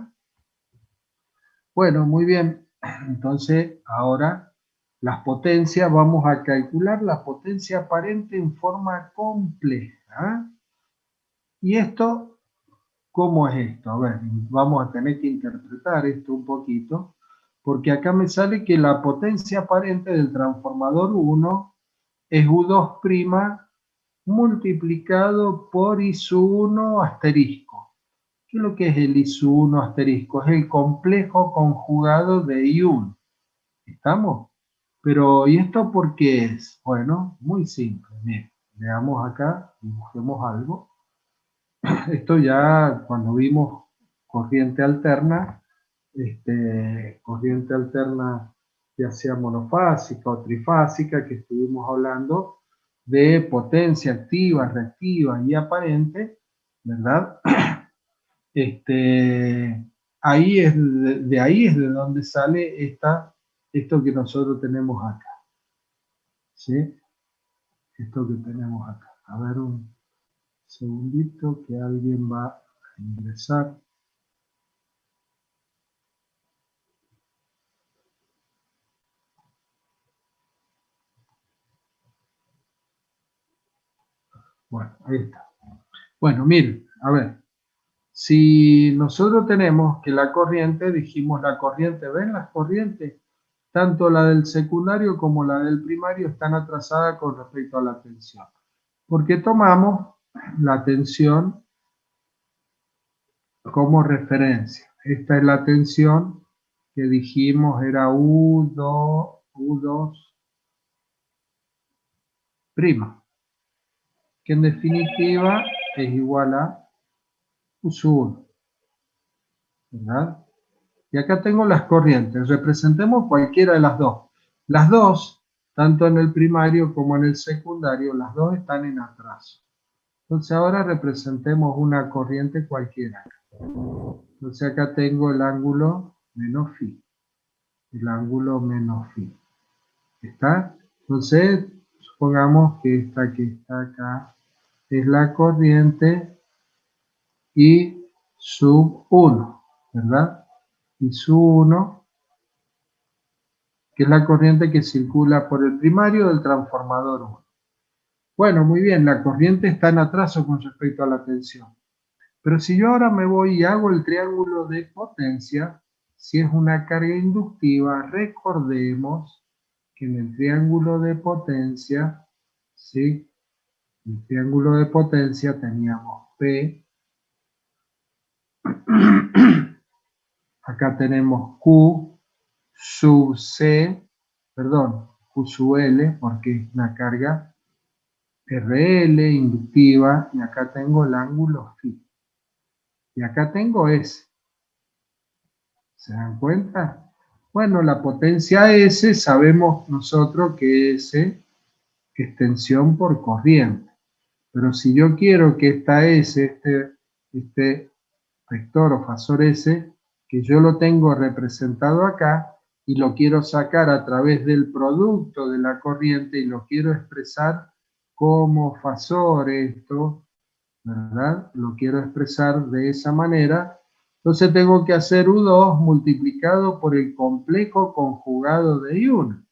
A: Bueno, muy bien. Entonces, ahora las potencias, vamos a calcular la potencia aparente en forma compleja. Y esto, ¿cómo es esto? A ver, vamos a tener que interpretar esto un poquito, porque acá me sale que la potencia aparente del transformador 1 es U2' multiplicado por I sub 1 asterisco. ¿Qué es lo que es el I-1 asterisco? Es el complejo conjugado de I1. ¿Estamos? Pero, ¿y esto por qué es? Bueno, muy simple. Miren, veamos acá, dibujemos algo. Esto ya cuando vimos corriente alterna, ya sea monofásica o trifásica, que estuvimos hablando de potencia activa, reactiva y aparente, ¿verdad? Ahí es de ahí es de donde sale esto que nosotros tenemos acá, ¿sí? Esto que tenemos acá. A ver un segundito que alguien va a ingresar. Bueno, ahí está. Bueno, miren, a ver. Si nosotros tenemos que la corriente, dijimos la corriente, ¿ven las corrientes? Tanto la del secundario como la del primario están atrasadas con respecto a la tensión. Porque tomamos la tensión como referencia. Esta es la tensión que dijimos era U2', que en definitiva es igual a U1, ¿verdad? Y acá tengo las corrientes. Representemos cualquiera de las dos. Las dos, tanto en el primario como en el secundario, las dos están en atraso. Entonces ahora representemos una corriente cualquiera. Entonces acá tengo el ángulo menos phi. El ángulo menos phi. ¿Está? Entonces, supongamos que esta que está acá es la corriente I sub 1, ¿verdad? I sub 1, que es la corriente que circula por el primario del transformador 1. Bueno, muy bien, la corriente está en atraso con respecto a la tensión. Pero si yo ahora me voy y hago el triángulo de potencia, si es una carga inductiva, recordemos que en el triángulo de potencia, ¿sí? En el triángulo de potencia teníamos P, acá tenemos Q sub C, perdón, Q sub L, porque es una carga RL inductiva, y acá tengo el ángulo phi. Y acá tengo S. ¿Se dan cuenta? Bueno, la potencia S sabemos nosotros que S es tensión por corriente. Pero si yo quiero que esta S, este vector o fasor S, que yo lo tengo representado acá y lo quiero sacar a través del producto de la corriente y lo quiero expresar como fasor esto, ¿verdad? Lo quiero expresar de esa manera. Entonces tengo que hacer U2 multiplicado por el complejo conjugado de I1.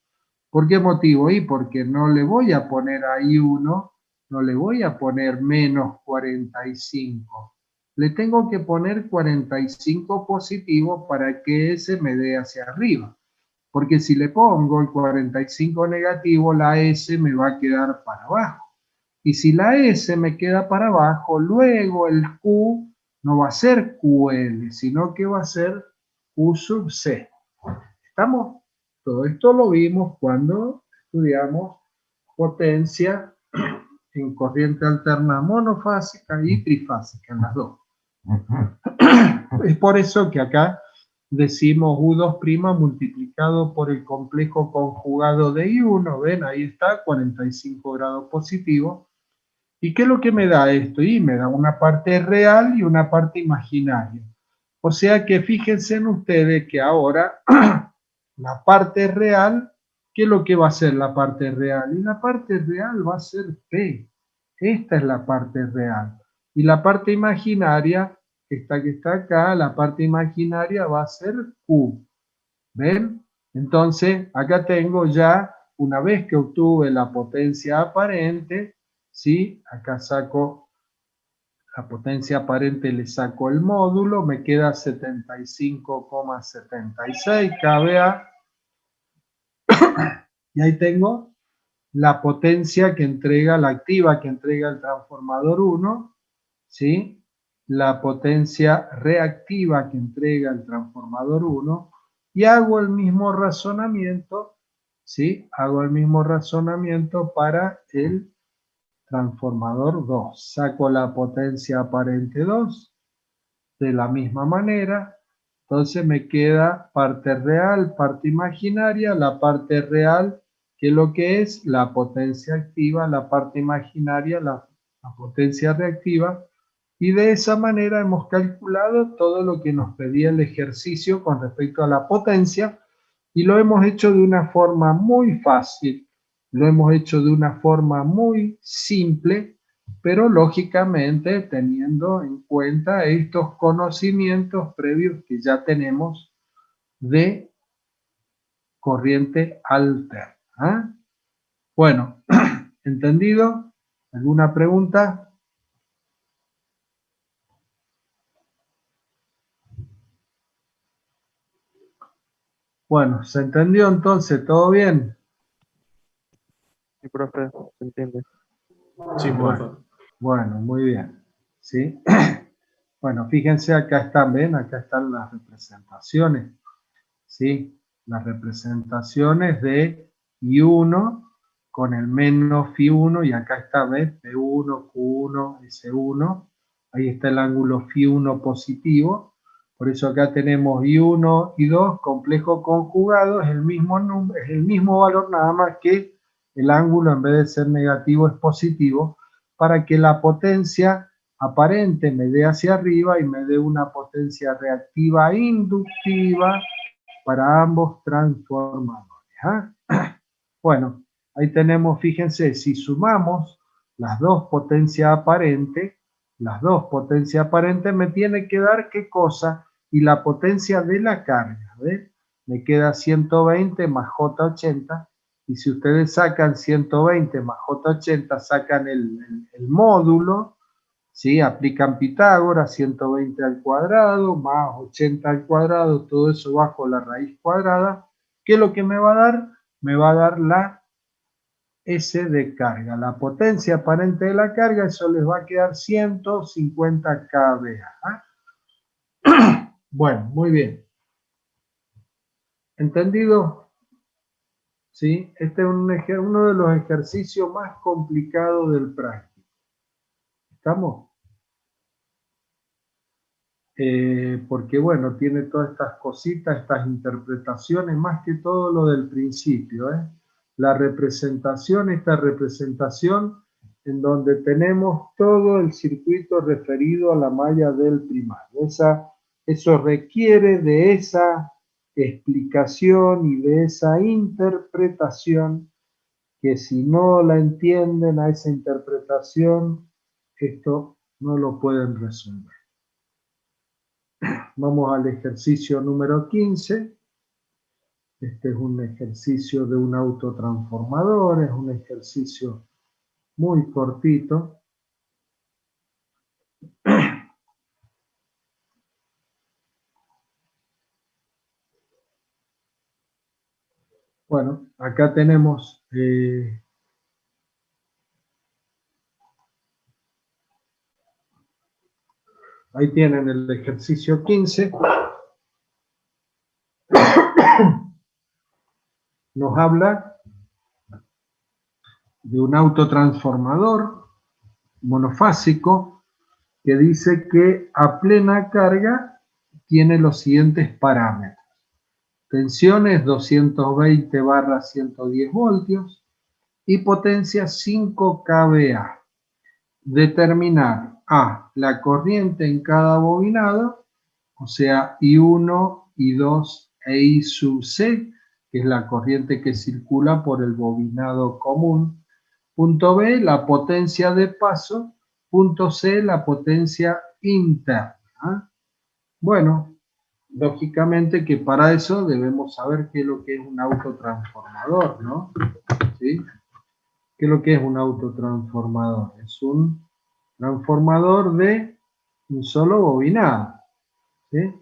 A: ¿Por qué motivo? Y porque no le voy a poner a I1, no le voy a poner menos 45. Le tengo que poner 45 positivo para que ese me dé hacia arriba. Porque si le pongo el 45 negativo, la S me va a quedar para abajo. Y si la S me queda para abajo, luego el Q no va a ser QL, sino que va a ser Q sub C. ¿Estamos? Todo esto lo vimos cuando estudiamos potencia en corriente alterna monofásica y trifásica, en las dos. Es por eso que acá decimos U2' multiplicado por el complejo conjugado de I1, ven, ahí está, 45 grados positivos. ¿Y qué es lo que me da esto? Y me da una parte real y una parte imaginaria. O sea que fíjense en ustedes que ahora la parte real, ¿qué es lo que va a ser la parte real? Y la parte real va a ser P. Esta es la parte real. Y la parte imaginaria, esta que está acá, la parte imaginaria va a ser Q. ¿Ven? Entonces, acá tengo ya, una vez que obtuve la potencia aparente, ¿sí? Acá saco la potencia aparente, le saco el módulo, me queda 75,76 kVA. Y ahí tengo la potencia que entrega, la activa que entrega el transformador 1, ¿sí? la potencia reactiva que entrega el transformador 1 y hago el mismo razonamiento, ¿sí? Hago el mismo razonamiento para el transformador 2. Saco la potencia aparente 2 de la misma manera. Entonces me queda parte real, parte imaginaria. La parte real, que es lo que es la potencia activa, la parte imaginaria, la potencia reactiva. Y de esa manera hemos calculado todo lo que nos pedía el ejercicio con respecto a la potencia y lo hemos hecho de una forma muy fácil, lo hemos hecho de una forma muy simple, pero lógicamente teniendo en cuenta estos conocimientos previos que ya tenemos de corriente alterna. ¿Ah? Bueno, ¿entendido? ¿Alguna pregunta? Bueno, ¿se entendió entonces? ¿Todo bien?
C: Sí, profe, se entiende.
B: Sí, profe.
A: Bueno, muy bien. ¿Sí? Bueno, fíjense, acá están, ¿ven? Acá están las representaciones. ¿Sí? Las representaciones de I1 con el menos Φ1 y acá está, ¿ves? P1, Q1, S1. Ahí está el ángulo Φ1 positivo. Por eso acá tenemos I1 y 2, complejo conjugado, es el mismo número, es el mismo valor, nada más que el ángulo en vez de ser negativo es positivo, para que la potencia aparente me dé hacia arriba y me dé una potencia reactiva inductiva para ambos transformadores. ¿Ah? Bueno, ahí tenemos, fíjense, si sumamos las dos potencias aparentes me tiene que dar ¿qué cosa? Y la potencia de la carga, ¿ves? Me queda 120 más J80, y si ustedes sacan 120 más J80, sacan el módulo, ¿sí? Aplican Pitágoras, 120 al cuadrado, más 80 al cuadrado, todo eso bajo la raíz cuadrada. ¿Qué es lo que me va a dar? Me va a dar la S de carga, la potencia aparente de la carga, eso les va a quedar 150 kVA. ¿Ah? Bueno, muy bien. ¿Entendido? ¿Sí? Este es uno de los ejercicios más complicados del práctico. ¿Estamos? Porque bueno, tiene todas estas cositas, estas interpretaciones, más que todo lo del principio, ¿eh? La representación, esta representación en donde tenemos todo el circuito referido a la malla del primario. Eso requiere de esa explicación y de esa interpretación que si no la entienden a esa interpretación, esto no lo pueden resolver. Vamos al ejercicio número 15. Este es un ejercicio de un autotransformador, es un ejercicio muy cortito. Bueno, acá tenemos ahí tienen el ejercicio 15. Nos habla de un autotransformador monofásico que dice que a plena carga tiene los siguientes parámetros. Tensiones 220/110 voltios y potencia 5 kVA. Determinar A, la corriente en cada bobinado, o sea, I1, I2 e I sub C, que es la corriente que circula por el bobinado común. Punto B, la potencia de paso. Punto C, la potencia interna. Bueno, lógicamente que para eso debemos saber qué es lo que es un autotransformador, ¿no? ¿Sí? ¿Qué es lo que es un autotransformador? Es un transformador de un solo bobinado, ¿sí?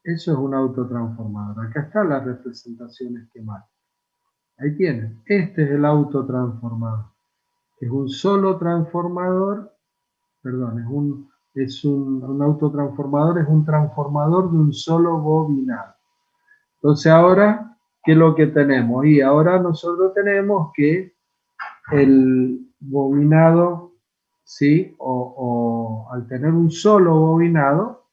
A: Eso es un autotransformador. Acá están las representaciones que marcan. Ahí tienen. Este es el autotransformador. Es un solo transformador, perdón, es un Es un autotransformador, es un transformador de un solo bobinado. Entonces ahora, ¿qué es lo que tenemos? Y ahora nosotros tenemos que el bobinado, ¿sí? O al tener un solo bobinado,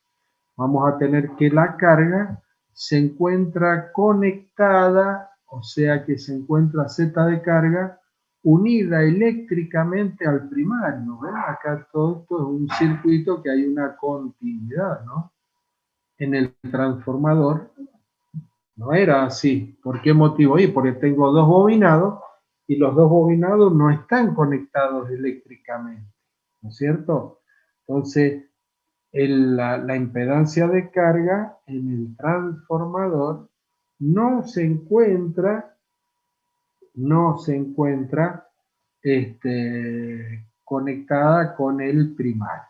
A: vamos a tener que la carga se encuentra conectada, o sea que se encuentra Z de carga unida eléctricamente al primario. ¿Ven? Acá todo esto es un circuito que hay una continuidad, ¿no? En el transformador no era así. ¿Por qué motivo? Y porque tengo dos bobinados y los dos bobinados no están conectados eléctricamente, ¿no es cierto? Entonces, la impedancia de carga en el transformador no se encuentra, conectada con el primario.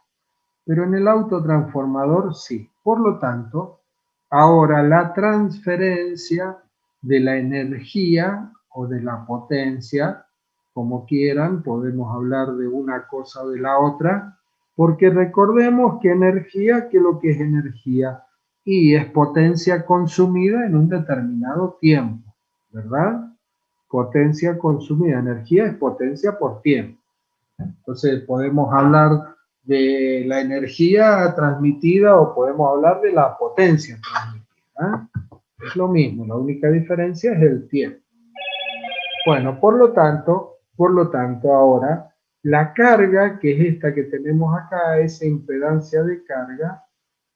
A: Pero en el autotransformador sí. Por lo tanto, ahora la transferencia de la energía o de la potencia, como quieran, podemos hablar de una cosa o de la otra, porque recordemos que energía, ¿qué es lo que es energía? Y es potencia consumida en un determinado tiempo, ¿verdad? Potencia consumida, energía es potencia por tiempo. Entonces podemos hablar de la energía transmitida o podemos hablar de la potencia transmitida. Es lo mismo, la única diferencia es el tiempo. Bueno, por lo tanto ahora la carga, que es esta que tenemos acá, esa impedancia de carga,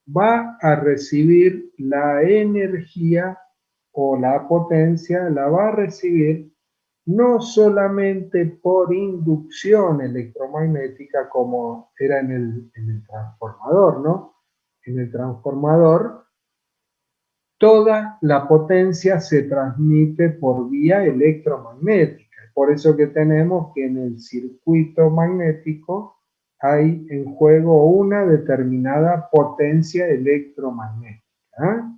A: va a recibir la energía o la potencia, la va a recibir no solamente por inducción electromagnética como era en el transformador, ¿no? En el transformador, toda la potencia se transmite por vía electromagnética. Por eso que tenemos que en el circuito magnético hay en juego una determinada potencia electromagnética. ¿Ah?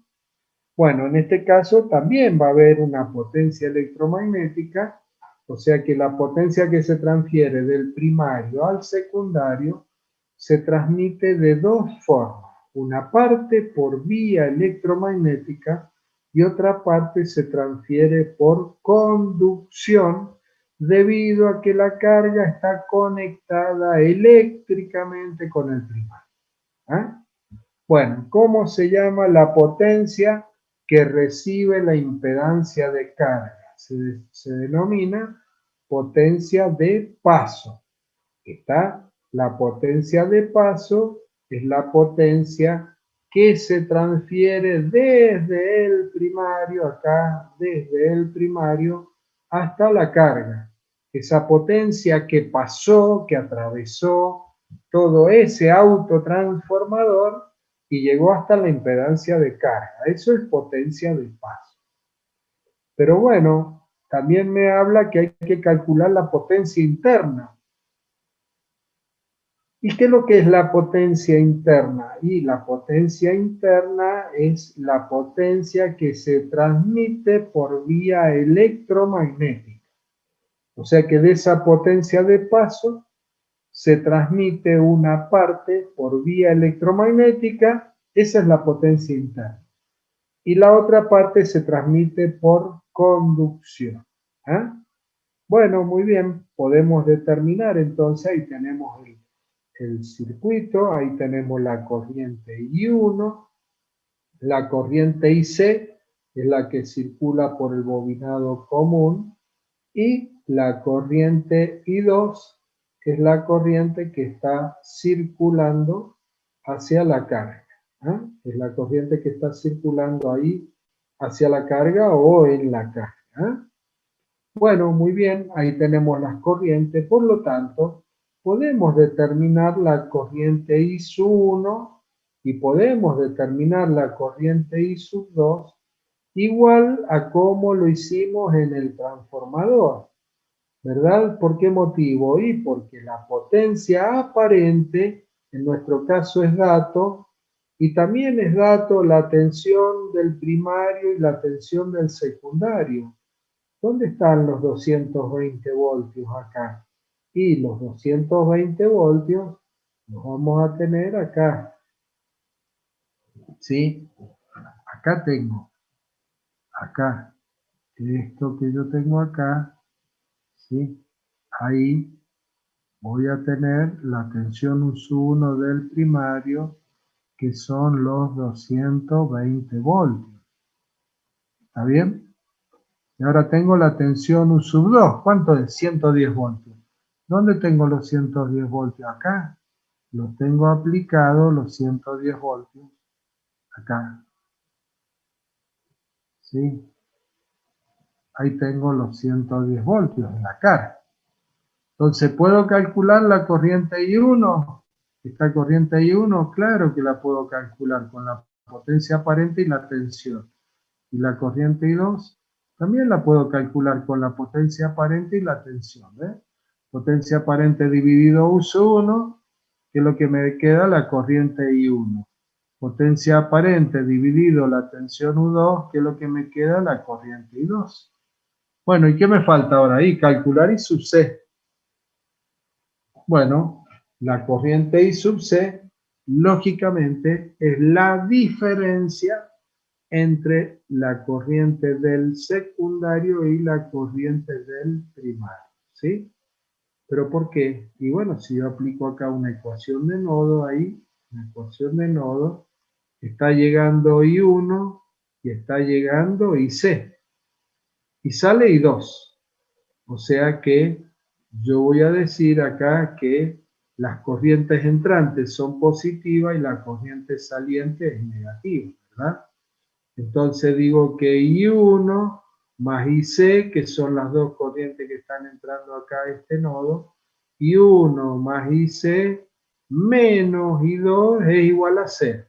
A: Bueno, en este caso también va a haber una potencia electromagnética, o sea que la potencia que se transfiere del primario al secundario se transmite de dos formas. Una parte por vía electromagnética y otra parte se transfiere por conducción debido a que la carga está conectada eléctricamente con el primario. ¿Ah? Bueno, ¿cómo se llama la potencia que recibe la impedancia de carga? Se denomina potencia de paso. Está la potencia de paso, es la potencia que se transfiere desde el primario, acá, desde el primario hasta la carga. Esa potencia que pasó, que atravesó todo ese autotransformador y llegó hasta la impedancia de carga. Eso es potencia de paso. Pero bueno, también me habla que hay que calcular la potencia interna. ¿Y qué es lo que es la potencia interna? Y la potencia interna es la potencia que se transmite por vía electromagnética. O sea que de esa potencia de paso se transmite una parte por vía electromagnética, esa es la potencia interna. Y la otra parte se transmite por conducción. ¿Ah? Bueno, muy bien, podemos determinar entonces, ahí tenemos el circuito, ahí tenemos la corriente I1, la corriente IC es la que circula por el bobinado común y la corriente I2 es la corriente que está circulando hacia la carga. ¿Ah? Es la corriente que está circulando ahí hacia la carga o en la carga. ¿Ah? Bueno, muy bien, ahí tenemos las corrientes, por lo tanto, podemos determinar la corriente I sub 1 y podemos determinar la corriente I sub 2 igual a como lo hicimos en el transformador, ¿verdad? ¿Por qué motivo? Y porque la potencia aparente, en nuestro caso es dato, y también es dato la tensión del primario y la tensión del secundario. ¿Dónde están los 220 voltios acá? Y los 220 voltios Los vamos a tener acá. ¿Sí? Acá tengo. Acá. Esto que yo tengo acá. ¿Sí? Ahí voy a tener la tensión U1 del primario, que son los 220 voltios. ¿Está bien? Y ahora tengo la tensión U2. ¿Cuánto es? 110 voltios. ¿Dónde tengo los 110 voltios? Acá. Los tengo aplicados, los 110 voltios. Acá. ¿Sí? Ahí tengo los 110 voltios en la cara. Entonces, ¿puedo calcular la corriente I1? Esta corriente I1, claro que la puedo calcular con la potencia aparente y la tensión. Y la corriente I2 también la puedo calcular con la potencia aparente y la tensión. Potencia aparente dividido U1, que es lo que me queda, la corriente I1. Potencia aparente dividido la tensión U2, que es lo que me queda, la corriente I2. Bueno, ¿y qué me falta ahora ahí? Calcular I sub C. Bueno, la corriente I sub C, lógicamente, es la diferencia entre la corriente del secundario y la corriente del primario, ¿sí? ¿Pero por qué? Y bueno, si yo aplico acá una ecuación de nodo ahí, una ecuación de nodo, está llegando I1 y está llegando IC. Y sale I2. O sea que yo voy a decir acá que las corrientes entrantes son positivas y la corriente saliente es negativa, ¿verdad? Entonces digo que I1 más IC, que son las dos corrientes que están entrando acá a este nodo, I1 más IC menos I2 es igual a 0.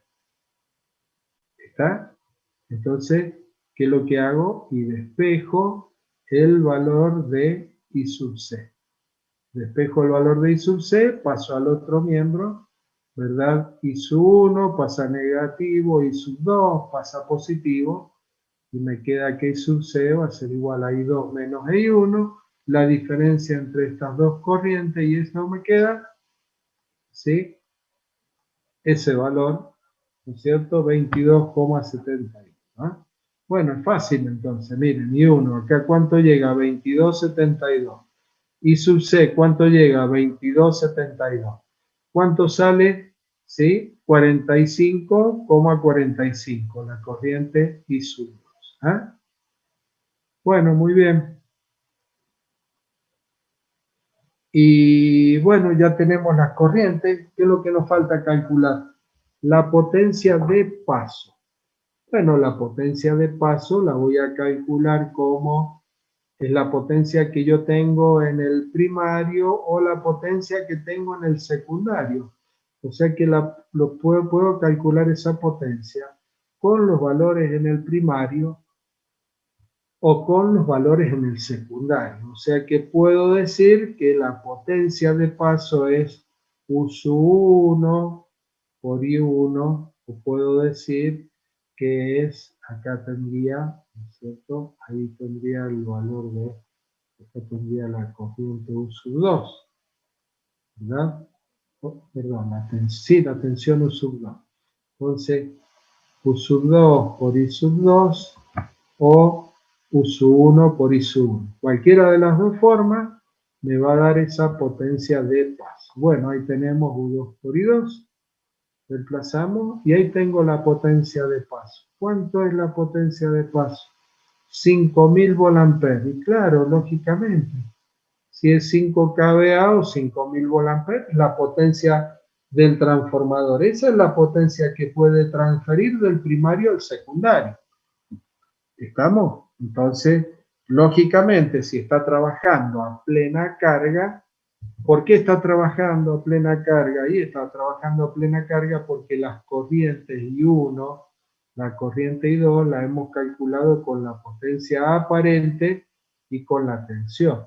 A: ¿Está? Entonces, ¿qué es lo que hago? Y despejo el valor de I sub C. Despejo el valor de I sub C, paso al otro miembro, ¿verdad? I sub 1 pasa negativo, I sub 2 pasa positivo, y me queda que I sub C va a ser igual a I2 menos I1, la diferencia entre estas dos corrientes, y eso me queda, ¿sí? Ese valor, ¿no es cierto? 22,71. ¿no? Bueno, es fácil entonces, miren, I1, acá ¿cuánto llega? 22,72. Y sub C, ¿cuánto llega? 22,72. ¿Cuánto sale? ¿Sí? 45,45, la corriente I sub 2. ¿Ah? Bueno, muy bien. Y bueno, ya tenemos las corrientes. ¿Qué es lo que nos falta calcular? La potencia de paso. Bueno, la potencia de paso la voy a calcular como es la potencia que yo tengo en el primario o la potencia que tengo en el secundario. O sea que puedo calcular esa potencia con los valores en el primario o con los valores en el secundario. O sea que puedo decir que la potencia de paso es U1 por I1, o puedo decir que es, acá tendría, ¿no es cierto? Ahí tendría el valor de, acá tendría la corriente U2, ¿verdad? Perdón, sí, la tensión U2. Entonces, U2 por I2 o U1 por I1. Cualquiera de las dos formas me va a dar esa potencia de paso. Bueno, ahí tenemos U2 por I2. Reemplazamos y ahí tengo la potencia de paso. ¿Cuánto es la potencia de paso? 5000 volamperes. Y claro, lógicamente, si es 5 kVA o 5000 volamperes, la potencia del transformador. Esa es la potencia que puede transferir del primario al secundario. ¿Estamos? Entonces, lógicamente, si está trabajando a plena carga, ¿por qué está trabajando a plena carga? Y está trabajando a plena carga porque las corrientes I1, la corriente I2, la hemos calculado con la potencia aparente y con la tensión.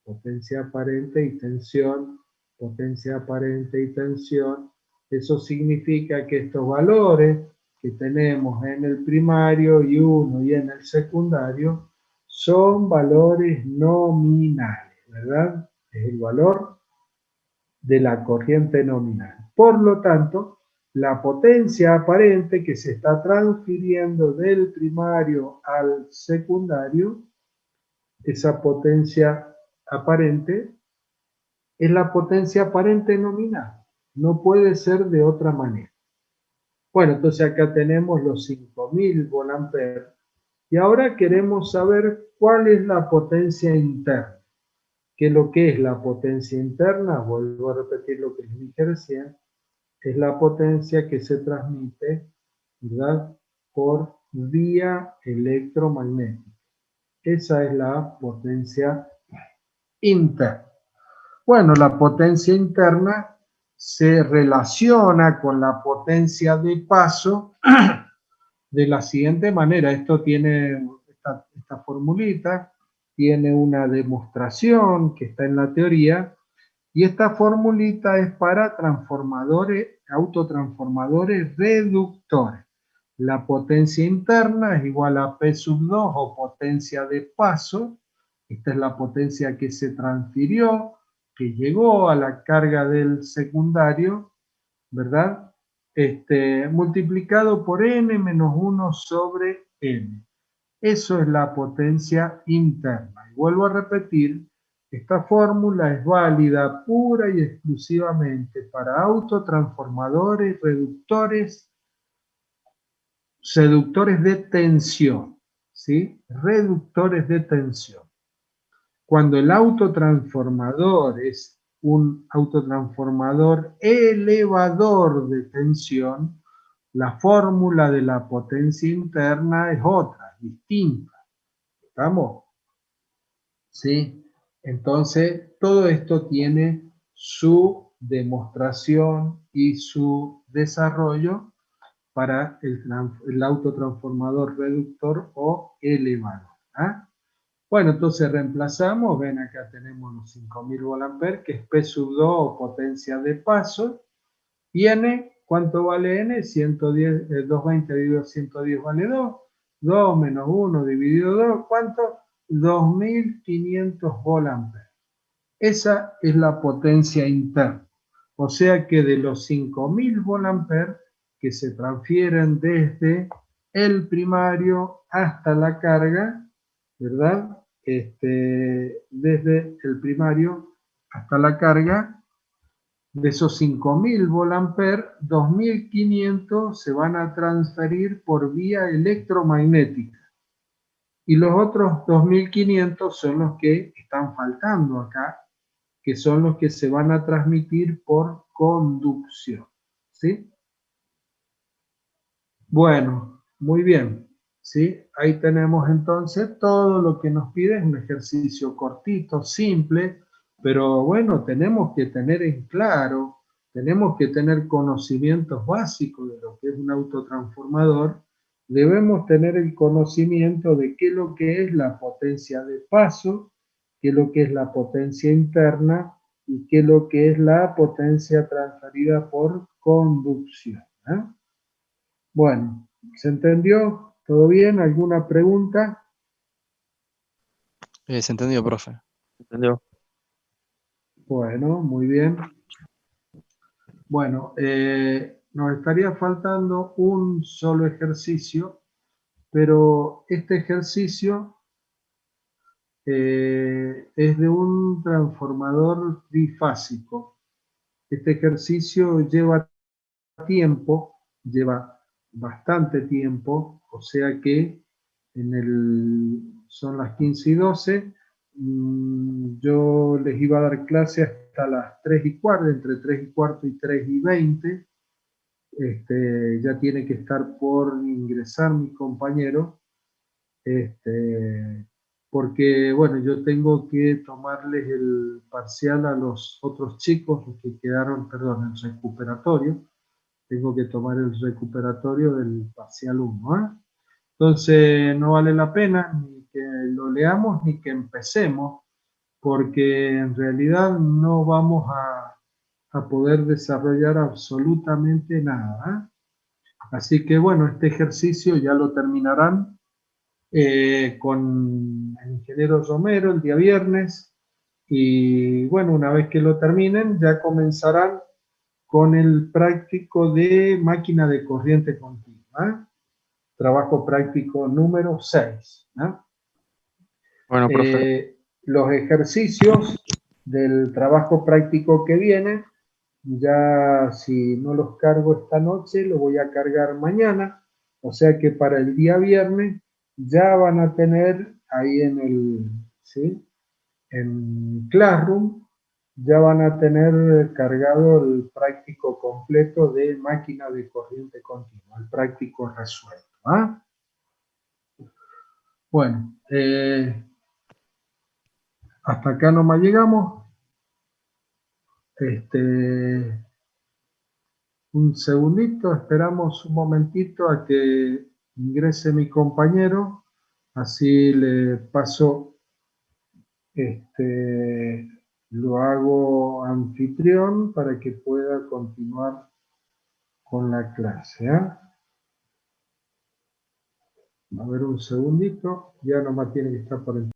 A: Potencia aparente y tensión, potencia aparente y tensión. Eso significa que estos valores que tenemos en el primario I1 y en el secundario son valores nominales, ¿verdad? Es el valor de la corriente nominal. Por lo tanto, la potencia aparente que se está transfiriendo del primario al secundario, esa potencia aparente es la potencia aparente nominal. No puede ser de otra manera. Bueno, entonces acá tenemos los 5000 volamperes y ahora queremos saber cuál es la potencia interna. ¿Qué es lo que es la potencia interna? Vuelvo a repetir lo que les dije recién. Es la potencia que se transmite, ¿verdad?, por vía electromagnética. Esa es la potencia interna. Bueno, la potencia interna se relaciona con la potencia de paso de la siguiente manera. Esto tiene esta formulita, tiene una demostración que está en la teoría, y esta formulita es para transformadores, autotransformadores reductores. La potencia interna es igual a P sub 2 o potencia de paso. Esta es la potencia que se transfirió, que llegó a la carga del secundario, ¿verdad? Multiplicado por n menos 1 sobre n. Eso es la potencia interna. Y vuelvo a repetir, esta fórmula es válida pura y exclusivamente para autotransformadores, reductores, seductores de tensión, ¿sí? Reductores de tensión. Cuando el autotransformador es un autotransformador elevador de tensión, la fórmula de la potencia interna es otra, distinta. ¿Estamos? ¿Sí? Entonces, todo esto tiene su demostración y su desarrollo para el autotransformador reductor o elevador. ¿Ah? Bueno, entonces reemplazamos, ven acá tenemos los 5000 volamperes, que es P sub 2 o potencia de paso, y N, ¿cuánto vale N? 110, 220 dividido 110 vale 2, 2 menos 1 dividido 2, ¿cuánto? 2500 volamperes. Esa es la potencia interna. O sea que de los 5000 volamperes que se transfieren desde el primario hasta la carga, ¿verdad? Desde el primario hasta la carga, de esos 5000 volamperes, 2500 se van a transferir por vía electromagnética. Y los otros 2500 son los que están faltando acá, que son los que se van a transmitir por conducción. ¿Sí? Bueno, muy bien. ¿Sí? Ahí tenemos entonces todo lo que nos pide. Es un ejercicio cortito, simple, pero bueno, tenemos que tener en claro, tenemos que tener conocimientos básicos de lo que es un autotransformador. Debemos tener el conocimiento de qué es lo que es la potencia de paso, qué es lo que es la potencia interna y qué es lo que es la potencia transferida por conducción. ¿Eh? Bueno, ¿se entendió? ¿Todo bien? ¿Alguna pregunta?
B: Se entendió, profe.
C: ¿Entendió?
A: Bueno, muy bien. Bueno, nos estaría faltando un solo ejercicio, pero este ejercicio es de un transformador trifásico. Este ejercicio lleva tiempo, lleva bastante tiempo, o sea que son las 15:12, yo les iba a dar clase hasta las 3:15, entre 3:15 y 3:20, ya tiene que estar por ingresar mi compañero, porque bueno, yo tengo que tomarles el parcial a los otros chicos, los que quedaron, perdón, el recuperatorio. Tengo que tomar el recuperatorio del parcial 1. ¿Eh? Entonces no vale la pena ni que lo leamos ni que empecemos, porque en realidad no vamos a poder desarrollar absolutamente nada. ¿Eh? Así que bueno, este ejercicio ya lo terminarán con el ingeniero Romero el día viernes. Y bueno, una vez que lo terminen, ya comenzarán con el práctico de máquina de corriente continua. Trabajo práctico número 6.
C: Bueno, profe.
A: Los ejercicios del trabajo práctico que viene, ya si no los cargo esta noche, los voy a cargar mañana. O sea que para el día viernes ya van a tener ahí en el, ¿sí? En Classroom, ya van a tener cargado el práctico completo de máquina de corriente continua, el práctico resuelto. Bueno, hasta acá nomás llegamos. Un segundito, esperamos un momentito a que ingrese mi compañero, así le paso, lo hago anfitrión para que pueda continuar con la clase. A ver un segundito, ya nomás tiene que estar por el